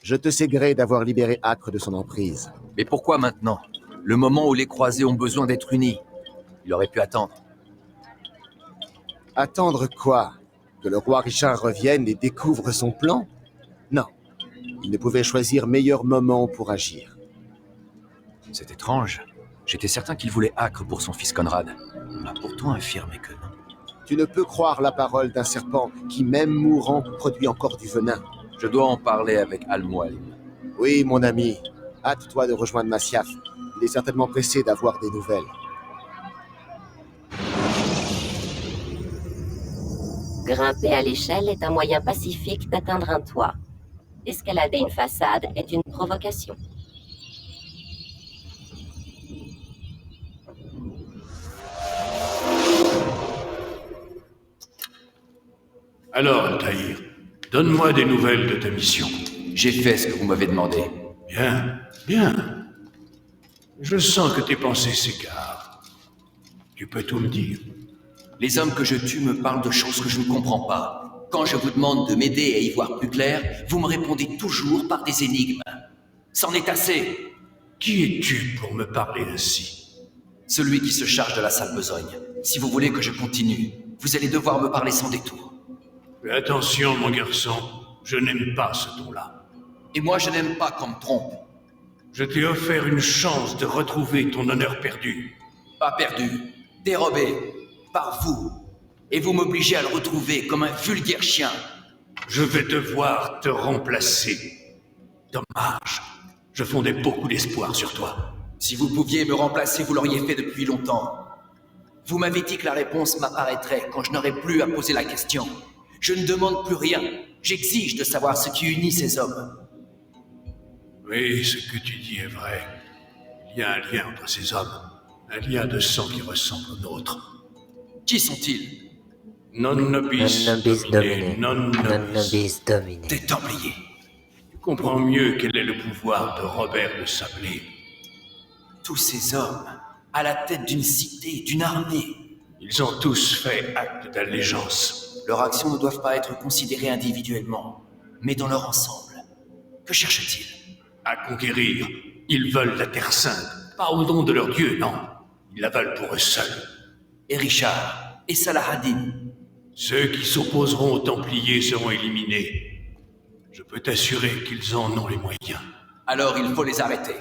[SPEAKER 2] Je te sais gré d'avoir libéré Acre de son emprise.
[SPEAKER 10] Mais pourquoi maintenant? Le moment où les croisés ont besoin d'être unis. Il aurait pu attendre.
[SPEAKER 2] Attendre quoi? Que le roi Richard revienne et découvre son plan? Non. Il ne pouvait choisir meilleur moment pour agir.
[SPEAKER 10] C'est étrange. J'étais certain qu'il voulait Acre pour son fils Conrad. Il m'a pourtant affirmé que non.
[SPEAKER 2] Tu ne peux croire la parole d'un serpent qui, même mourant, produit encore du venin.
[SPEAKER 10] Je dois en parler avec Al-Mualim.
[SPEAKER 2] Oui, mon ami. Hâte-toi de rejoindre Masyaf. Il est certainement pressé d'avoir des nouvelles.
[SPEAKER 13] Grimper à l'échelle est un moyen pacifique d'atteindre un toit. Escalader une façade est une provocation.
[SPEAKER 5] Alors, Altaïr, donne-moi des nouvelles de ta mission.
[SPEAKER 10] J'ai fait ce que vous m'avez demandé.
[SPEAKER 5] Bien, bien. Je sens que tes pensées s'égarent. Tu peux tout me dire.
[SPEAKER 10] Les hommes que je tue me parlent de choses que je ne comprends pas. Quand je vous demande de m'aider à y voir plus clair, vous me répondez toujours par des énigmes. C'en est assez.
[SPEAKER 5] Qui es-tu pour me parler ainsi?
[SPEAKER 10] Celui qui se charge de la sale besogne. Si vous voulez que je continue, vous allez devoir me parler sans détour.
[SPEAKER 5] Fais attention, mon garçon. Je n'aime pas ce ton-là.
[SPEAKER 10] Et moi, je n'aime pas qu'on me trompe.
[SPEAKER 5] Je t'ai offert une chance de retrouver ton honneur perdu.
[SPEAKER 10] Pas perdu, dérobé. par vous, et vous m'obligez à le retrouver comme un vulgaire chien.
[SPEAKER 8] Je vais devoir te remplacer. Dommage. Je fondais beaucoup d'espoir sur toi.
[SPEAKER 10] Si vous pouviez me remplacer, vous l'auriez fait depuis longtemps. Vous m'avez dit que la réponse m'apparaîtrait quand je n'aurais plus à poser la question. Je ne demande plus rien. J'exige de savoir ce qui unit ces hommes.
[SPEAKER 8] Oui, ce que tu dis est vrai. Il y a un lien entre ces hommes. Un lien de sang qui ressemble au nôtre.
[SPEAKER 10] Qui sont-ils?
[SPEAKER 8] Non nobis domine, non nobis.
[SPEAKER 10] Des Templiers.
[SPEAKER 8] Tu comprends mieux quel est le pouvoir de Robert de Sablé.
[SPEAKER 10] Tous ces hommes, à la tête d'une cité, d'une armée.
[SPEAKER 8] Ils ont tous fait acte d'allégeance.
[SPEAKER 10] Leurs actions ne doivent pas être considérées individuellement, mais dans leur ensemble. Que cherchent-ils?
[SPEAKER 8] À conquérir. Ils veulent la Terre Sainte. Pas au nom de leur Dieu, non. Ils la veulent pour eux seuls.
[SPEAKER 10] Et Richard, et Saladin.
[SPEAKER 8] Ceux qui s'opposeront aux Templiers seront éliminés. Je peux t'assurer qu'ils en ont les moyens.
[SPEAKER 10] Alors il faut les arrêter.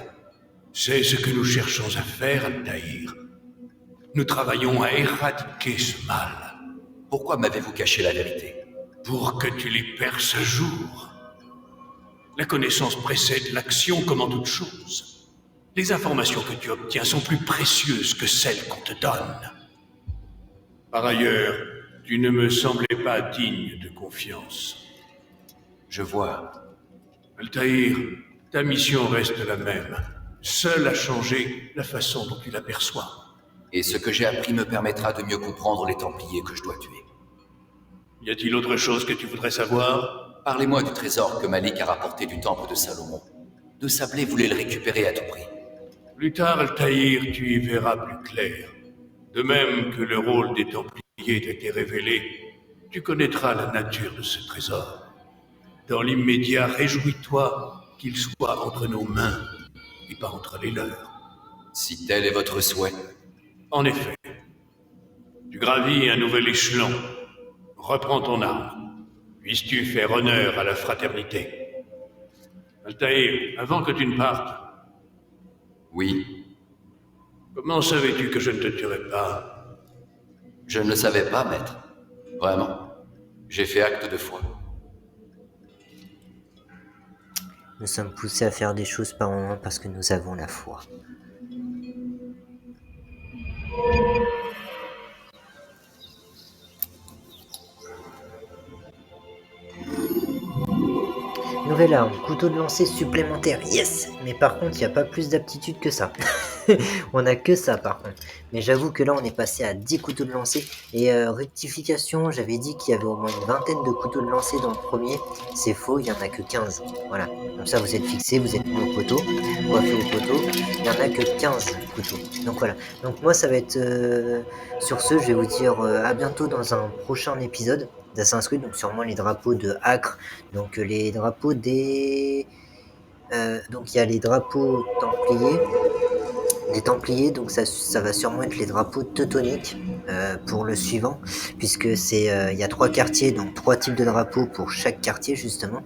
[SPEAKER 8] C'est ce que nous cherchons à faire, Altaïr. Nous travaillons à éradiquer ce mal.
[SPEAKER 10] Pourquoi m'avez-vous caché la vérité?
[SPEAKER 8] Pour que tu les perces à jour. La connaissance précède l'action comme en toute chose. Les informations que tu obtiens sont plus précieuses que celles qu'on te donne. Par ailleurs, tu ne me semblais pas digne de confiance.
[SPEAKER 10] Je vois.
[SPEAKER 8] Altaïr, ta mission reste la même. Seule a changé la façon dont tu l'aperçois.
[SPEAKER 10] Et ce que j'ai appris me permettra de mieux comprendre les Templiers que je dois tuer.
[SPEAKER 8] Y a-t-il autre chose que tu voudrais savoir?
[SPEAKER 10] Parlez-moi du trésor que Malik a rapporté du temple de Salomon. De Sablé voulait le récupérer à tout prix.
[SPEAKER 8] Plus tard, Altaïr, tu y verras plus clair. De même que le rôle des Templiers t'a été révélé, tu connaîtras la nature de ce trésor. Dans l'immédiat, réjouis-toi qu'il soit entre nos mains et pas entre les leurs.
[SPEAKER 10] Si tel est votre souhait.
[SPEAKER 8] En effet. Tu gravis un nouvel échelon. Reprends ton arme. Puisses-tu faire honneur à la fraternité. Altaïr, avant que tu ne partes...
[SPEAKER 10] Oui.
[SPEAKER 8] Comment savais-tu que je ne te tuerais pas?
[SPEAKER 10] Je ne le savais pas, maître. Vraiment. J'ai fait acte de foi.
[SPEAKER 3] Nous sommes poussés à faire des choses par moments parce que nous avons la foi. Nouvelle arme, couteau de lancer supplémentaire, yes! Mais par contre, il n'y a pas plus d'aptitude que ça. On a que ça par contre. Mais j'avoue que là, on est passé à 10 couteaux de lancer. Et rectification, j'avais dit qu'il y avait au moins une vingtaine de couteaux de lancer dans le premier. C'est faux, il n'y en a que 15. Voilà. Comme ça, vous êtes fixés, vous êtes mis au poteau. Coiffé au poteau. Il n'y en a que 15 couteaux. Donc voilà. Donc moi, ça va être... sur ce, je vais vous dire à bientôt dans un prochain épisode d'Assassin's Creed, donc sûrement les drapeaux de Acre, donc les drapeaux des... donc il y a les drapeaux templiers, les templiers, donc ça va sûrement être les drapeaux teutoniques pour le suivant, puisque c'est il y a 3 quartiers, donc 3 types de drapeaux pour chaque quartier justement.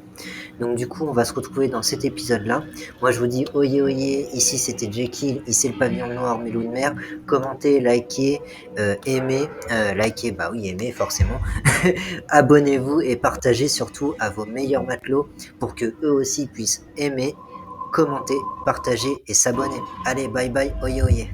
[SPEAKER 3] Donc du coup on va se retrouver dans cet épisode là. Moi je vous dis oyez oyez, ici c'était Jekyll, ici le pavillon noir Mélou de mer. Commentez, likez, aimez, likez, bah oui aimez forcément. Abonnez-vous et partagez surtout à vos meilleurs matelots pour que eux aussi puissent aimer, commenter, partager et s'abonner. Allez bye bye, oyez oyez.